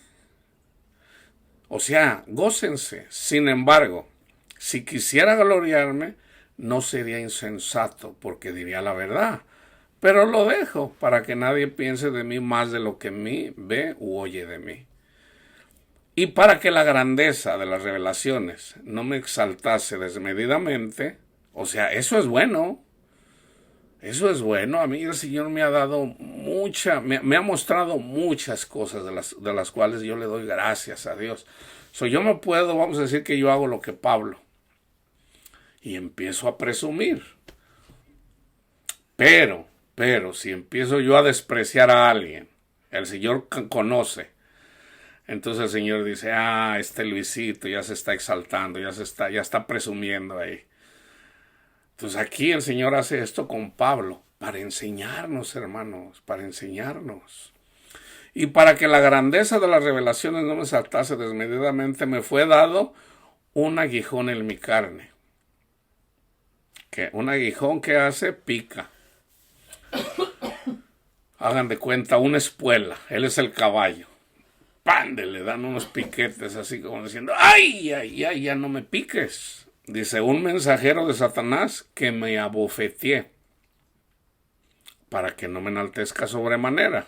O sea, gócense. Sin embargo, si quisiera gloriarme, no sería insensato, porque diría la verdad. Pero lo dejo para que nadie piense de mí más de lo que mí ve u oye de mí. Y para que la grandeza de las revelaciones no me exaltase desmedidamente, o sea, eso es bueno. Eso es bueno. A mí el Señor me ha dado me ha mostrado muchas cosas de las cuales yo le doy gracias a Dios. Yo me puedo, vamos a decir que yo hago lo que Pablo. Y empiezo a presumir. Pero, si empiezo yo a despreciar a alguien, el Señor conoce. Entonces el Señor dice, este Luisito ya se está exaltando, ya está presumiendo ahí. Entonces aquí el Señor hace esto con Pablo, para enseñarnos, hermanos, para enseñarnos. Y para que la grandeza de las revelaciones no me saltase desmedidamente, me fue dado un aguijón en mi carne. Un aguijón que hace pica. Hagan de cuenta una espuela, él es el caballo. ¡Pande! Le dan unos piquetes así como diciendo, ¡ay, ya no me piques! Dice, un mensajero de Satanás que me abofeteé para que no me enaltezca sobremanera.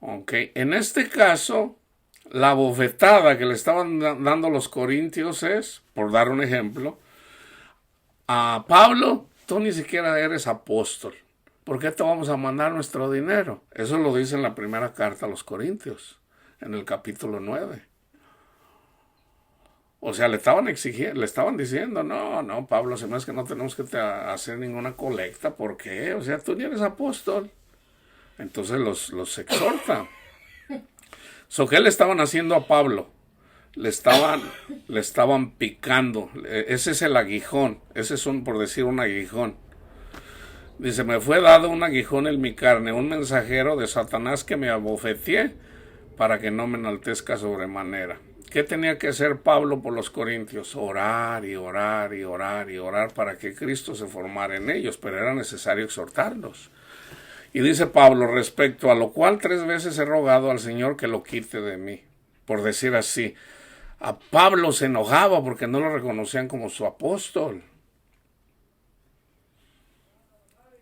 Ok, en este caso, la bofetada que le estaban dando los corintios es, por dar un ejemplo, a Pablo, tú ni siquiera eres apóstol. ¿Por qué te vamos a mandar nuestro dinero? Eso lo dice en la primera carta a los Corintios, en el capítulo 9. O sea, le estaban exigiendo, le estaban diciendo, no, Pablo, se me hace que no tenemos que hacer ninguna colecta. ¿Por qué? O sea, tú ni eres apóstol. Entonces los exhorta. ¿Qué le estaban haciendo a Pablo? Le estaban picando. Ese es el aguijón. Ese es por decir un aguijón. Dice, me fue dado un aguijón en mi carne, un mensajero de Satanás que me abofeteé para que no me enaltezca sobremanera. ¿Qué tenía que hacer Pablo por los corintios? Orar y orar y orar y orar para que Cristo se formara en ellos, pero era necesario exhortarlos. Y dice Pablo, respecto a lo cual 3 veces he rogado al Señor que lo quite de mí. Por decir así, a Pablo se enojaba porque no lo reconocían como su apóstol.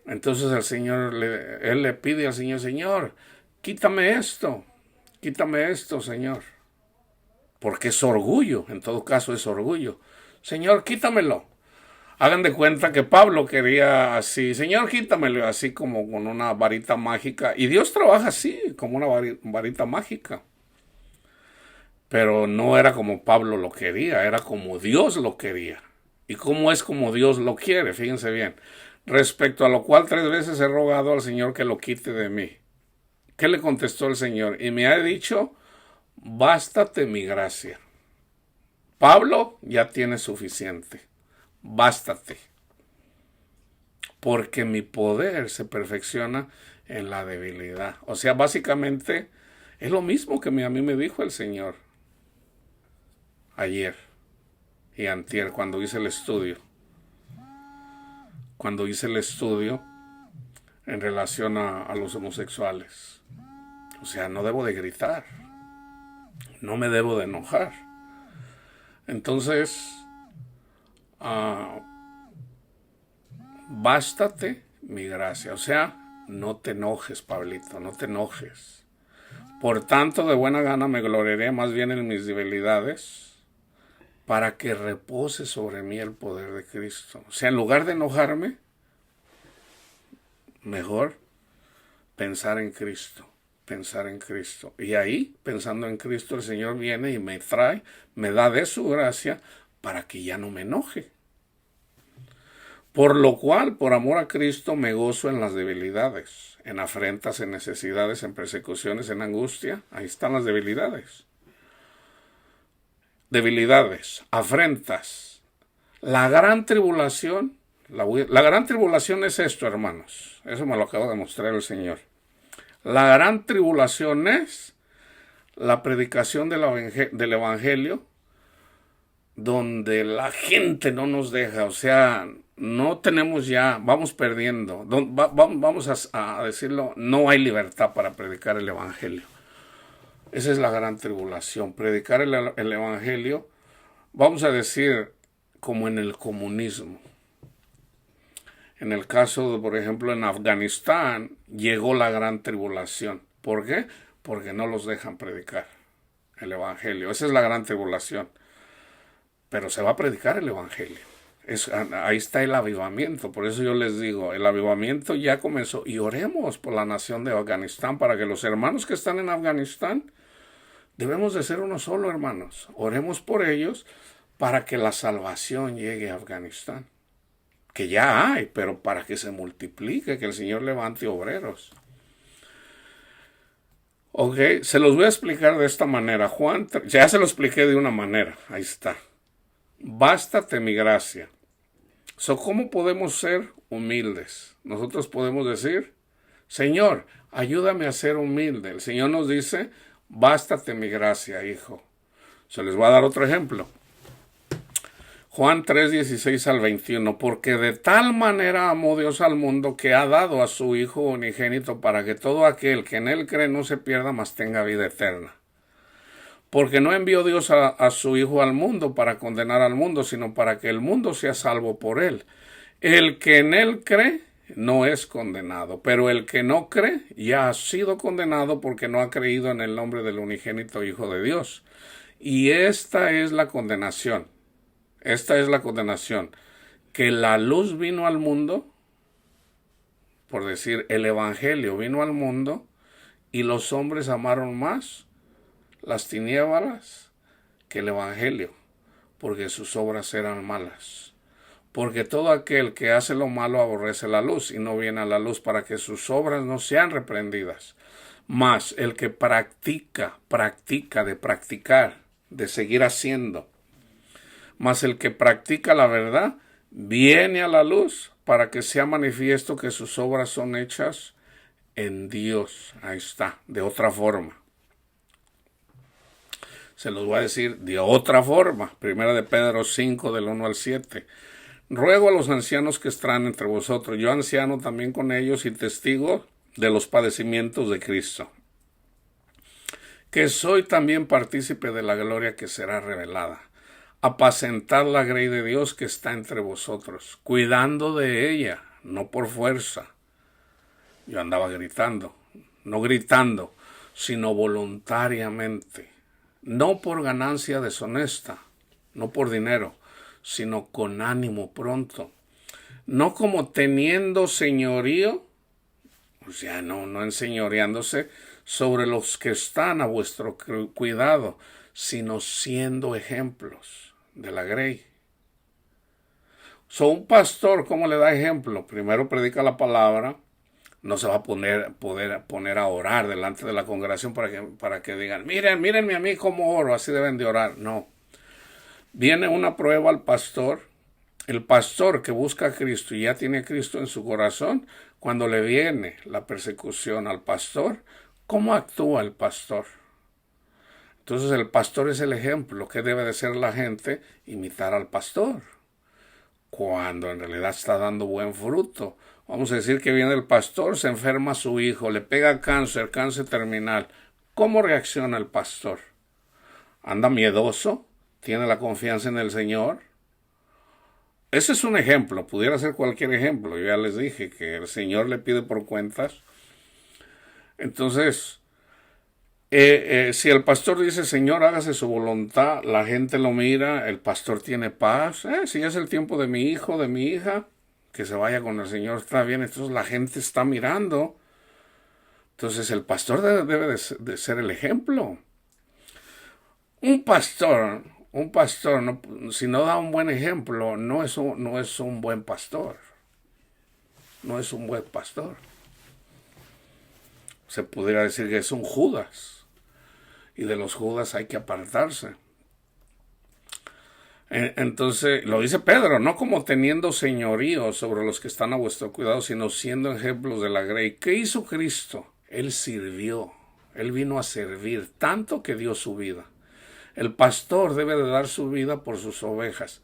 Entonces el Señor, él le pide al Señor, Señor, quítame esto, Señor. Porque es orgullo, en todo caso es orgullo. Señor, quítamelo. Hagan de cuenta que Pablo quería así, Señor, quítamelo, así como con una varita mágica. Y Dios trabaja así, como una varita mágica. Pero no era como Pablo lo quería, era como Dios lo quería. ¿Y cómo es como Dios lo quiere? Fíjense bien. Respecto a lo cual 3 veces he rogado al Señor que lo quite de mí. ¿Qué le contestó el Señor? Y me ha dicho, bástate mi gracia. Pablo ya tiene suficiente. Bástate. Porque mi poder se perfecciona en la debilidad. O sea, básicamente es lo mismo que a mí me dijo el Señor ayer y antier cuando hice el estudio. En relación a los homosexuales. O sea, no debo de gritar. No me debo de enojar. Entonces, bástate mi gracia. O sea, no te enojes, Pablito, no te enojes. Por tanto, de buena gana me gloriaré más bien en mis debilidades, para que repose sobre mí el poder de Cristo. O sea, en lugar de enojarme, mejor pensar en Cristo. Y ahí, pensando en Cristo, el Señor viene y me trae, me da de su gracia para que ya no me enoje. Por lo cual, por amor a Cristo, me gozo en las debilidades, en afrentas, en necesidades, en persecuciones, en angustia. Ahí están las debilidades. Afrentas. La gran tribulación es esto, hermanos. Eso me lo acaba de mostrar el Señor. La gran tribulación es la predicación del Evangelio, donde la gente no nos deja, o sea, no tenemos ya, vamos perdiendo, vamos a decirlo, no hay libertad para predicar el Evangelio. Esa es la gran tribulación, predicar el Evangelio, vamos a decir, como en el comunismo. En el caso, por ejemplo, en Afganistán, llegó la gran tribulación. ¿Por qué? Porque no los dejan predicar el Evangelio. Esa es la gran tribulación. Pero se va a predicar el Evangelio. Ahí está el avivamiento. Por eso yo les digo, el avivamiento ya comenzó. Y oremos por la nación de Afganistán, para que los hermanos que están en Afganistán, debemos de ser uno solo, hermanos. Oremos por ellos para que la salvación llegue a Afganistán. Que ya hay, pero para que se multiplique, que el Señor levante obreros. Ok, se los voy a explicar de esta manera. Juan, ya se lo expliqué de una manera. Ahí está. Bástate mi gracia. ¿Cómo podemos ser humildes? Nosotros podemos decir, Señor, ayúdame a ser humilde. El Señor nos dice, bástate mi gracia, hijo. Se les voy a dar otro ejemplo. Juan 3, 16 al 21. Porque de tal manera amó Dios al mundo, que ha dado a su Hijo unigénito, para que todo aquel que en él cree no se pierda, mas tenga vida eterna. Porque no envió Dios a su Hijo al mundo para condenar al mundo, sino para que el mundo sea salvo por él. El que en él cree no es condenado, pero el que no cree ya ha sido condenado, porque no ha creído en el nombre del unigénito Hijo de Dios. Y esta es la condenación. Esta es la condenación, que la luz vino al mundo, por decir, el evangelio vino al mundo, y los hombres amaron más las tinieblas que el evangelio, porque sus obras eran malas. Porque todo aquel que hace lo malo aborrece la luz, y no viene a la luz para que sus obras no sean reprendidas. Mas el que practica de practicar, de seguir haciendo, mas el que practica la verdad viene a la luz, para que sea manifiesto que sus obras son hechas en Dios. Ahí está, de otra forma. Se los voy a decir de otra forma. Primera de Pedro 5, del 1 al 7. Ruego a los ancianos que están entre vosotros, yo anciano también con ellos y testigo de los padecimientos de Cristo, que soy también partícipe de la gloria que será revelada. Apacentad la grey de Dios que está entre vosotros, cuidando de ella, no por fuerza. Yo andaba gritando, no gritando, sino voluntariamente, no por ganancia deshonesta, no por dinero, sino con ánimo pronto, no como teniendo señorío, o sea, no enseñoreándose sobre los que están a vuestro cuidado, sino siendo ejemplos de la grey. Un pastor, ¿cómo le da ejemplo? Primero predica la palabra, no se va a poner a orar delante de la congregación para que digan, mírenme a mí cómo oro, así deben de orar. No. Viene una prueba al pastor. El pastor que busca a Cristo y ya tiene a Cristo en su corazón, cuando le viene la persecución al pastor, ¿cómo actúa el pastor? Entonces el pastor es el ejemplo. ¿Qué debe de ser la gente? Imitar al pastor, cuando en realidad está dando buen fruto. Vamos a decir que viene el pastor, se enferma su hijo, le pega cáncer terminal. ¿Cómo reacciona el pastor? ¿Anda miedoso? ¿Tiene la confianza en el Señor? Ese es un ejemplo, pudiera ser cualquier ejemplo. Yo ya les dije que el Señor le pide por cuentas. Entonces, si el pastor dice, Señor, hágase su voluntad, la gente lo mira, el pastor tiene paz. Si es el tiempo de mi hijo, de mi hija, que se vaya con el Señor, está bien. Entonces la gente está mirando. Entonces el pastor debe de ser el ejemplo. Un pastor, si no da un buen ejemplo, no es un buen pastor. No es un buen pastor. Se pudiera decir que es un Judas. Y de los Judas hay que apartarse. Entonces, lo dice Pedro, no como teniendo señorío sobre los que están a vuestro cuidado, sino siendo ejemplos de la grey. ¿Qué hizo Cristo? Él sirvió. Él vino a servir, tanto que dio su vida. El pastor debe de dar su vida por sus ovejas.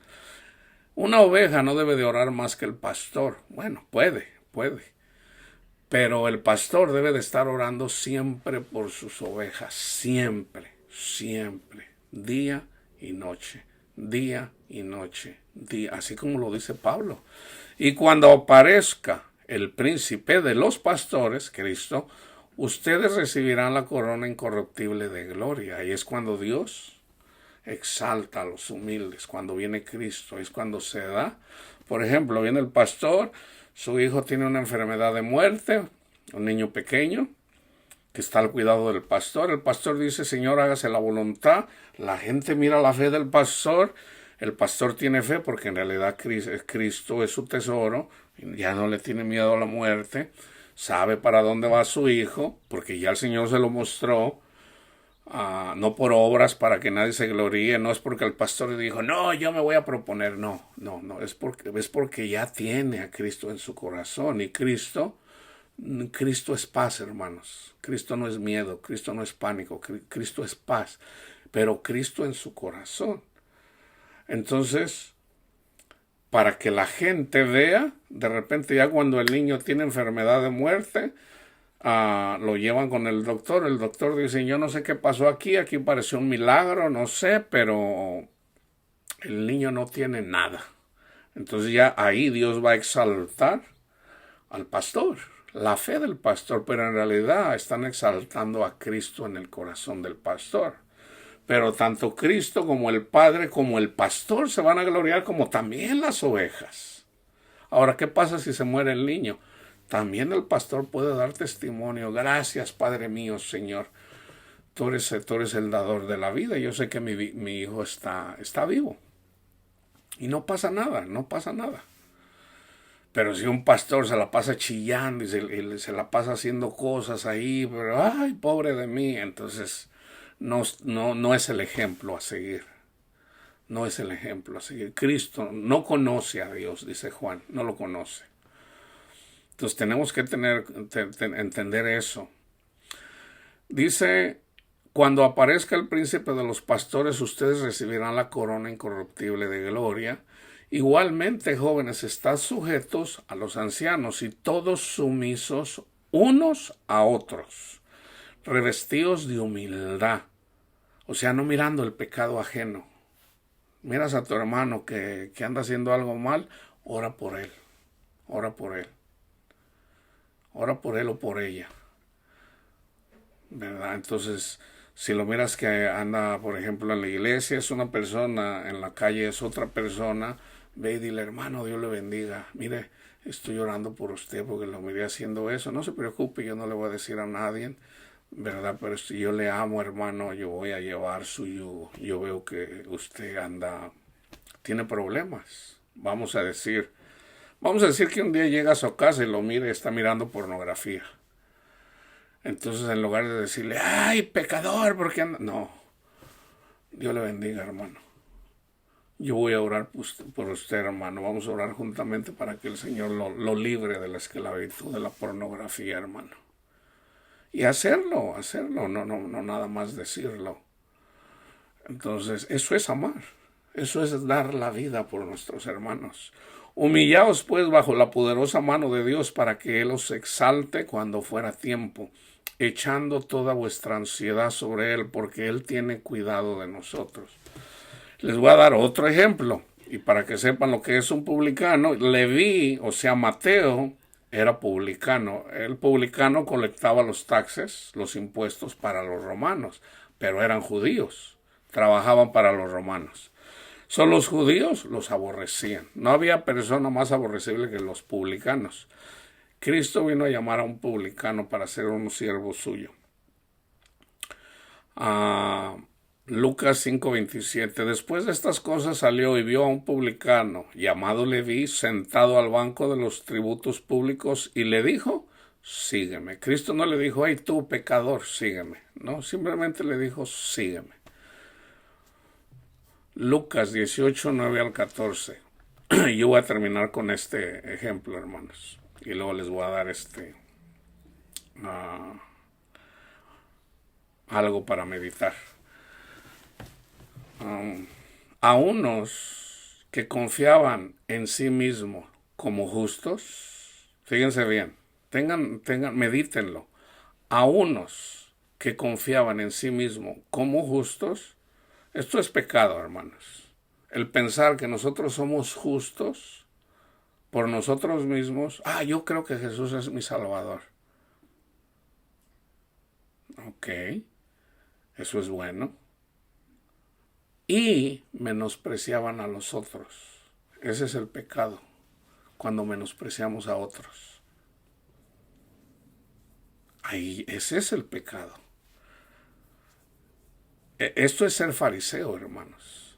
Una oveja no debe de orar más que el pastor. Bueno, puede. Pero el pastor debe de estar orando siempre por sus ovejas. Siempre. Día y noche. Así como lo dice Pablo. Y cuando aparezca el príncipe de los pastores, Cristo, ustedes recibirán la corona incorruptible de gloria. Y es cuando Dios exalta a los humildes. Cuando viene Cristo es cuando se da. Por ejemplo, viene el pastor, su hijo tiene una enfermedad de muerte, un niño pequeño que está al cuidado del pastor. El pastor dice, Señor, hágase la voluntad. La gente mira la fe del pastor. El pastor tiene fe porque en realidad Cristo es su tesoro. Ya no le tiene miedo a la muerte. Sabe para dónde va su hijo porque ya el Señor se lo mostró. No por obras para que nadie se gloríe. No es porque el pastor dijo, no, yo me voy a proponer. No. Es porque ya tiene a Cristo en su corazón. Y Cristo es paz, hermanos. Cristo no es miedo, Cristo no es pánico, Cristo es paz, pero Cristo en su corazón. Entonces, para que la gente vea, de repente ya cuando el niño tiene enfermedad de muerte, lo llevan con el doctor dice, yo no sé qué pasó aquí pareció un milagro, no sé, pero el niño no tiene nada. Entonces ya ahí Dios va a exaltar al pastor, la fe del pastor, pero en realidad están exaltando a Cristo en el corazón del pastor. Pero tanto Cristo como el Padre como el pastor se van a gloriar, como también las ovejas. Ahora, ¿qué pasa si se muere el niño? También el pastor puede dar testimonio. Gracias, Padre mío, Señor. Tú eres el dador de la vida. Yo sé que mi hijo está vivo. Y no pasa nada. Pero si un pastor se la pasa chillando y se la pasa haciendo cosas ahí, pero ay, pobre de mí, entonces no es el ejemplo a seguir. No es el ejemplo a seguir. Cristo no conoce a Dios, dice Juan, no lo conoce. Entonces tenemos que entender eso. Dice, cuando aparezca el príncipe de los pastores, ustedes recibirán la corona incorruptible de gloria. Igualmente, jóvenes, estad sujetos a los ancianos y todos sumisos unos a otros, revestidos de humildad. O sea, no mirando el pecado ajeno. Miras a tu hermano que anda haciendo algo mal, ora por él. Ora por él. Ora por él o por ella. ¿Verdad? Entonces, si lo miras que anda, por ejemplo, en la iglesia es una persona, en la calle es otra persona, ve y dile, hermano, Dios le bendiga. Mire, estoy orando por usted porque lo miré haciendo eso. No se preocupe, yo no le voy a decir a nadie, ¿verdad? Pero si yo le amo, hermano, yo voy a llevar su yugo. Yo veo que usted tiene problemas. Vamos a decir que un día llega a su casa y lo mire y está mirando pornografía. Entonces, en lugar de decirle, ay, pecador, ¿por qué anda? No, Dios le bendiga, hermano. Yo voy a orar por usted, hermano. Vamos a orar juntamente para que el Señor lo libre de la esclavitud de la pornografía, hermano. Y hacerlo, no nada más decirlo. Entonces, eso es amar. Eso es dar la vida por nuestros hermanos. Humillaos pues bajo la poderosa mano de Dios para que Él os exalte cuando fuera tiempo, echando toda vuestra ansiedad sobre Él, porque Él tiene cuidado de nosotros. Les voy a dar otro ejemplo, y para que sepan lo que es un publicano, Leví, o sea Mateo, era publicano. El publicano colectaba los taxes, los impuestos para los romanos, pero eran judíos, trabajaban para los romanos. Son los judíos los aborrecían. No había persona más aborrecible que los publicanos. Cristo vino a llamar a un publicano para ser un siervo suyo. Lucas 5:27. Después de estas cosas salió y vio a un publicano llamado Leví sentado al banco de los tributos públicos y le dijo, sígueme. Cristo no le dijo, hey tú pecador, sígueme. No, simplemente le dijo, sígueme. Lucas 18:9-14. Yo voy a terminar con este ejemplo, hermanos. Y luego les voy a dar algo para meditar. A unos que confiaban en sí mismos como justos, fíjense bien, medítenlo. A unos que confiaban en sí mismos como justos, esto es pecado, hermanos. El pensar que nosotros somos justos por nosotros mismos. Yo creo que Jesús es mi Salvador. Ok, eso es bueno. y menospreciaban a los otros. Ese es el pecado, cuando menospreciamos a otros. Ahí, ese es el pecado. Esto es ser fariseo, hermanos.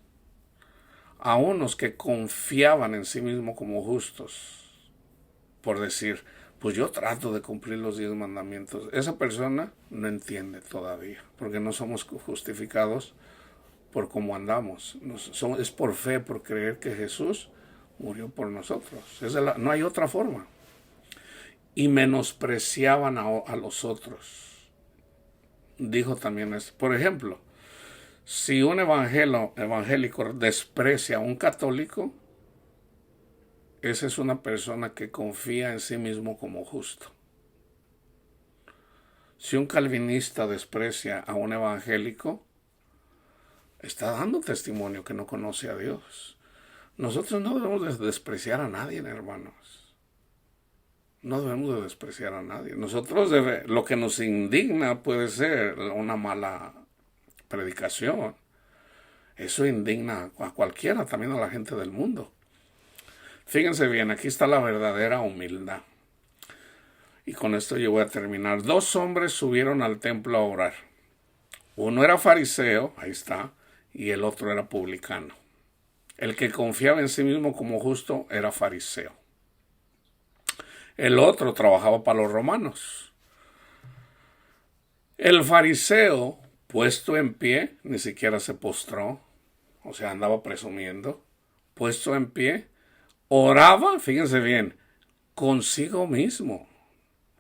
A unos que confiaban en sí mismos como justos, por decir, pues yo trato de cumplir los 10 mandamientos. Esa persona no entiende todavía, porque no somos justificados por cómo andamos. Es por fe, por creer que Jesús murió por nosotros. No hay otra forma. Y menospreciaban a los otros. Dijo también eso. Por ejemplo, si un evangélico desprecia a un católico, esa es una persona que confía en sí mismo como justo. Si un calvinista desprecia a un evangélico, está dando testimonio que no conoce a Dios. Nosotros no debemos de despreciar a nadie, hermanos. No debemos de despreciar a nadie. Lo que nos indigna puede ser una mala predicación. Eso indigna a cualquiera, también a la gente del mundo. Fíjense bien, aquí está la verdadera humildad. Y con esto yo voy a terminar. 2 hombres subieron al templo a orar. Uno era fariseo, ahí está, y el otro era publicano. El que confiaba en sí mismo como justo era fariseo. El otro trabajaba para los romanos. El fariseo, puesto en pie, ni siquiera se postró, o sea, andaba presumiendo, puesto en pie, oraba, fíjense bien, consigo mismo.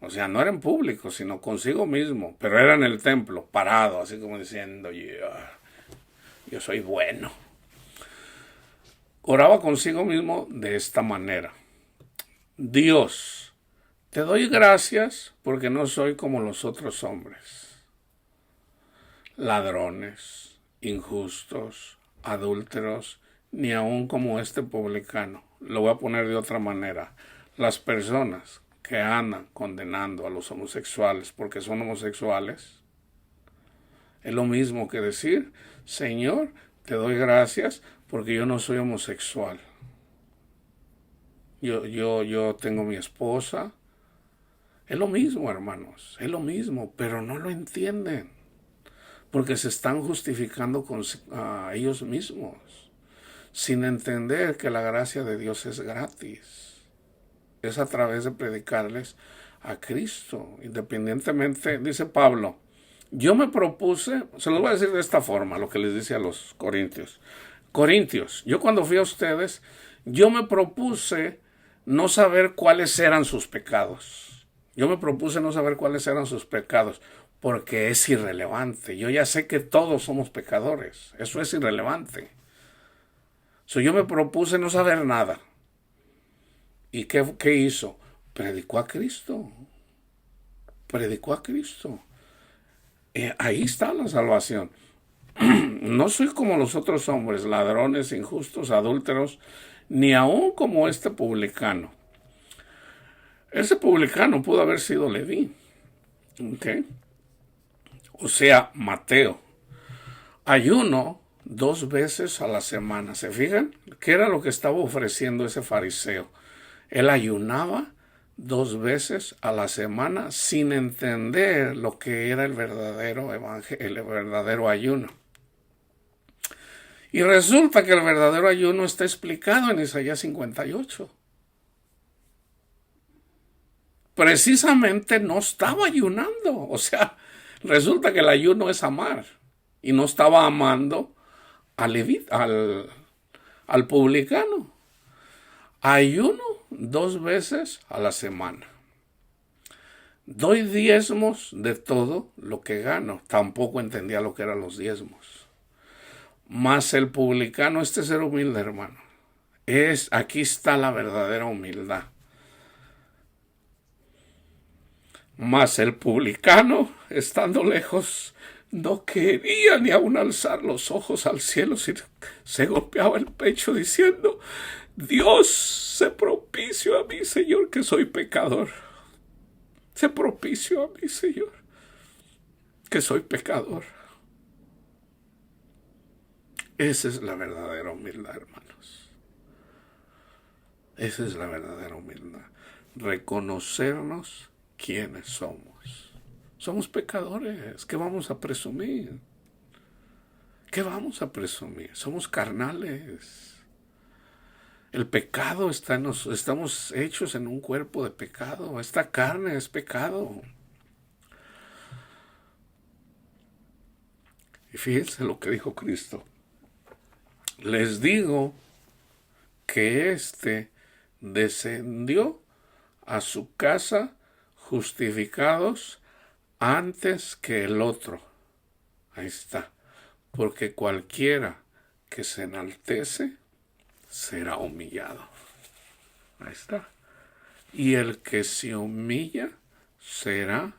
O sea, no era en público, sino consigo mismo, pero era en el templo, parado, así como diciendo, yo soy bueno. Oraba consigo mismo de esta manera: Dios, te doy gracias porque no soy como los otros hombres, ladrones, injustos, adúlteros, ni aun como este publicano. Lo voy a poner de otra manera: las personas que andan condenando a los homosexuales porque son homosexuales, es lo mismo que decir, Señor, te doy gracias porque yo no soy homosexual. Yo tengo mi esposa. Es lo mismo, hermanos, es lo mismo, pero no lo entienden, porque se están justificando a ellos mismos, sin entender que la gracia de Dios es gratis. Es a través de predicarles a Cristo, independientemente. Dice Pablo, yo me propuse, se los voy a decir de esta forma, lo que les dice a los corintios. Corintios, yo cuando fui a ustedes, yo me propuse no saber cuáles eran sus pecados. Yo me propuse no saber cuáles eran sus pecados, porque es irrelevante. Yo ya sé que todos somos pecadores. Eso es irrelevante. Yo me propuse no saber nada. ¿Y qué hizo? Predicó a Cristo. Predicó a Cristo. Ahí está la salvación. No soy como los otros hombres, ladrones, injustos, adúlteros, ni aun como este publicano. Ese publicano pudo haber sido Leví. ¿Okay? O sea, Mateo. Ayuno 2 veces a la semana. ¿Se fijan? ¿Qué era lo que estaba ofreciendo ese fariseo? Él ayunaba 2 veces a la semana sin entender lo que era el verdadero ayuno. Y resulta que el verdadero ayuno está explicado en Isaías 58. Precisamente no estaba ayunando. O sea, resulta que el ayuno es amar. Y no estaba amando al publicano. Ayuno 2 veces a la semana. Doy diezmos de todo lo que gano. Tampoco entendía lo que eran los diezmos. Mas el publicano, este ser humilde, hermano, aquí está la verdadera humildad. Mas el publicano, estando lejos, no quería ni aún alzar los ojos al cielo, sino se golpeaba el pecho diciendo, Dios, sé propicio a mí, Señor, que soy pecador. Sé propicio a mí, Señor, que soy pecador. Esa es la verdadera humildad, hermanos. Esa es la verdadera humildad. Reconocernos quiénes somos. Somos pecadores. ¿Qué vamos a presumir? ¿Qué vamos a presumir? Somos carnales. El pecado está en nosotros. Estamos hechos en un cuerpo de pecado. Esta carne es pecado. Y fíjense lo que dijo Cristo. Les digo que éste descendió a su casa justificados antes que el otro. Ahí está. Porque cualquiera que se enaltece será humillado. Ahí está. Y el que se humilla será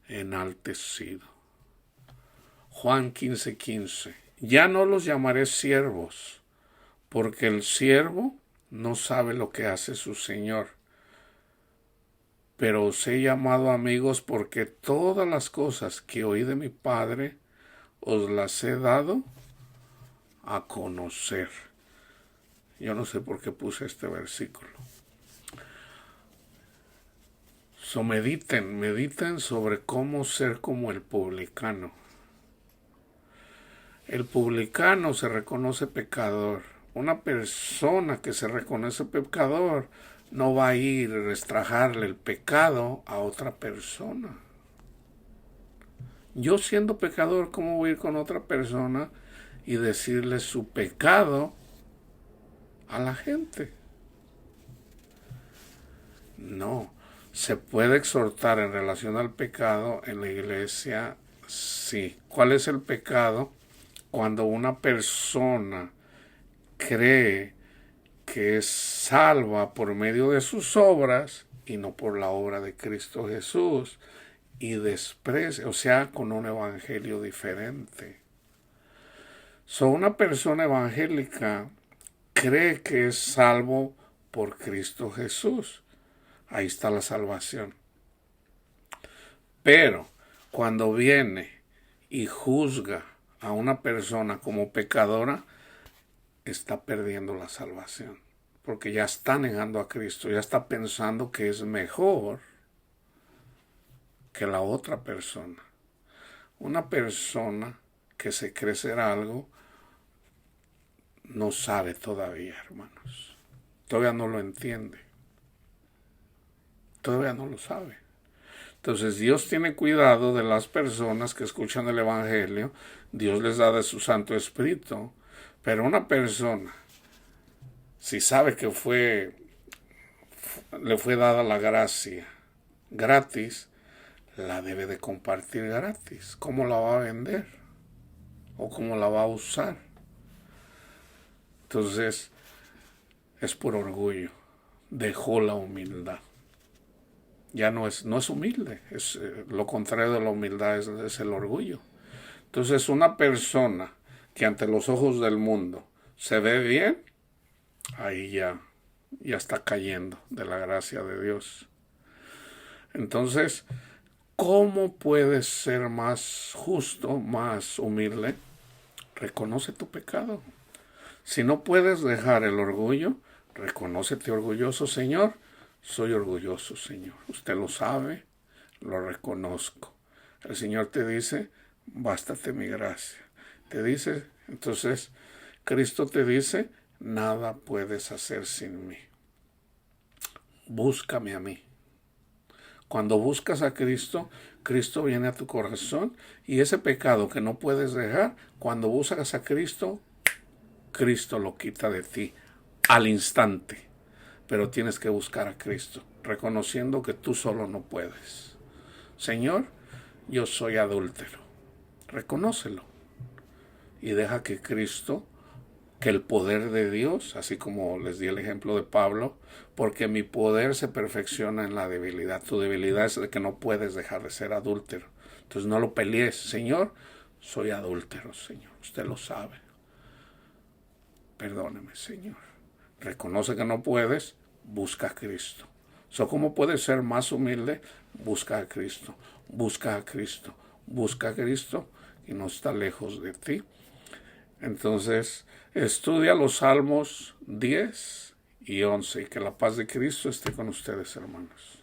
enaltecido. Juan 15:15. Ya no los llamaré siervos, porque el siervo no sabe lo que hace su señor. Pero os he llamado amigos porque todas las cosas que oí de mi Padre os las he dado a conocer. Yo no sé por qué puse este versículo. Mediten sobre cómo ser como el publicano. El publicano se reconoce pecador. Una persona que se reconoce pecador no va a ir a restrajarle el pecado a otra persona. Yo siendo pecador, ¿cómo voy a ir con otra persona y decirle su pecado a la gente? No. ¿Se puede exhortar en relación al pecado en la iglesia? Sí. ¿Cuál es el pecado? Cuando una persona cree que es salva por medio de sus obras y no por la obra de Cristo Jesús y desprecia, o sea, con un evangelio diferente. Una persona evangélica cree que es salvo por Cristo Jesús. Ahí está la salvación. Pero cuando viene y juzga a una persona como pecadora, está perdiendo la salvación. Porque ya está negando a Cristo, ya está pensando que es mejor que la otra persona. Una persona que se cree ser algo no sabe todavía, hermanos. Todavía no lo entiende. Todavía no lo sabe. Entonces Dios tiene cuidado de las personas que escuchan el Evangelio. Dios les da de su Santo Espíritu. Pero una persona, si sabe que le fue dada la gracia gratis, la debe de compartir gratis. ¿Cómo la va a vender? ¿O cómo la va a usar? Entonces, es por orgullo. Dejó la humildad. Ya no es humilde, es lo contrario de la humildad es el orgullo. Entonces una persona que ante los ojos del mundo se ve bien, ahí ya está cayendo de la gracia de Dios. Entonces, ¿cómo puedes ser más justo, más humilde? Reconoce tu pecado. Si no puedes dejar el orgullo, reconócete orgulloso, Señor. Soy orgulloso, Señor. Usted lo sabe, lo reconozco. El Señor te dice, bástate mi gracia. Te dice, entonces, Cristo te dice, nada puedes hacer sin mí. Búscame a mí. Cuando buscas a Cristo, Cristo viene a tu corazón y ese pecado que no puedes dejar, cuando buscas a Cristo, Cristo lo quita de ti al instante. Pero tienes que buscar a Cristo, reconociendo que tú solo no puedes. Señor, yo soy adúltero. Reconócelo. Y deja que Cristo, que el poder de Dios, así como les di el ejemplo de Pablo, porque mi poder se perfecciona en la debilidad. Tu debilidad es de que no puedes dejar de ser adúltero. Entonces no lo pelees. Señor, soy adúltero, Señor. Usted lo sabe. Perdóneme, Señor. Reconoce que no puedes. Busca a Cristo. ¿Cómo puedes ser más humilde? Busca a Cristo. Busca a Cristo. Busca a Cristo y no está lejos de ti. Entonces, estudia los Salmos 10 y 11 y que la paz de Cristo esté con ustedes, hermanos.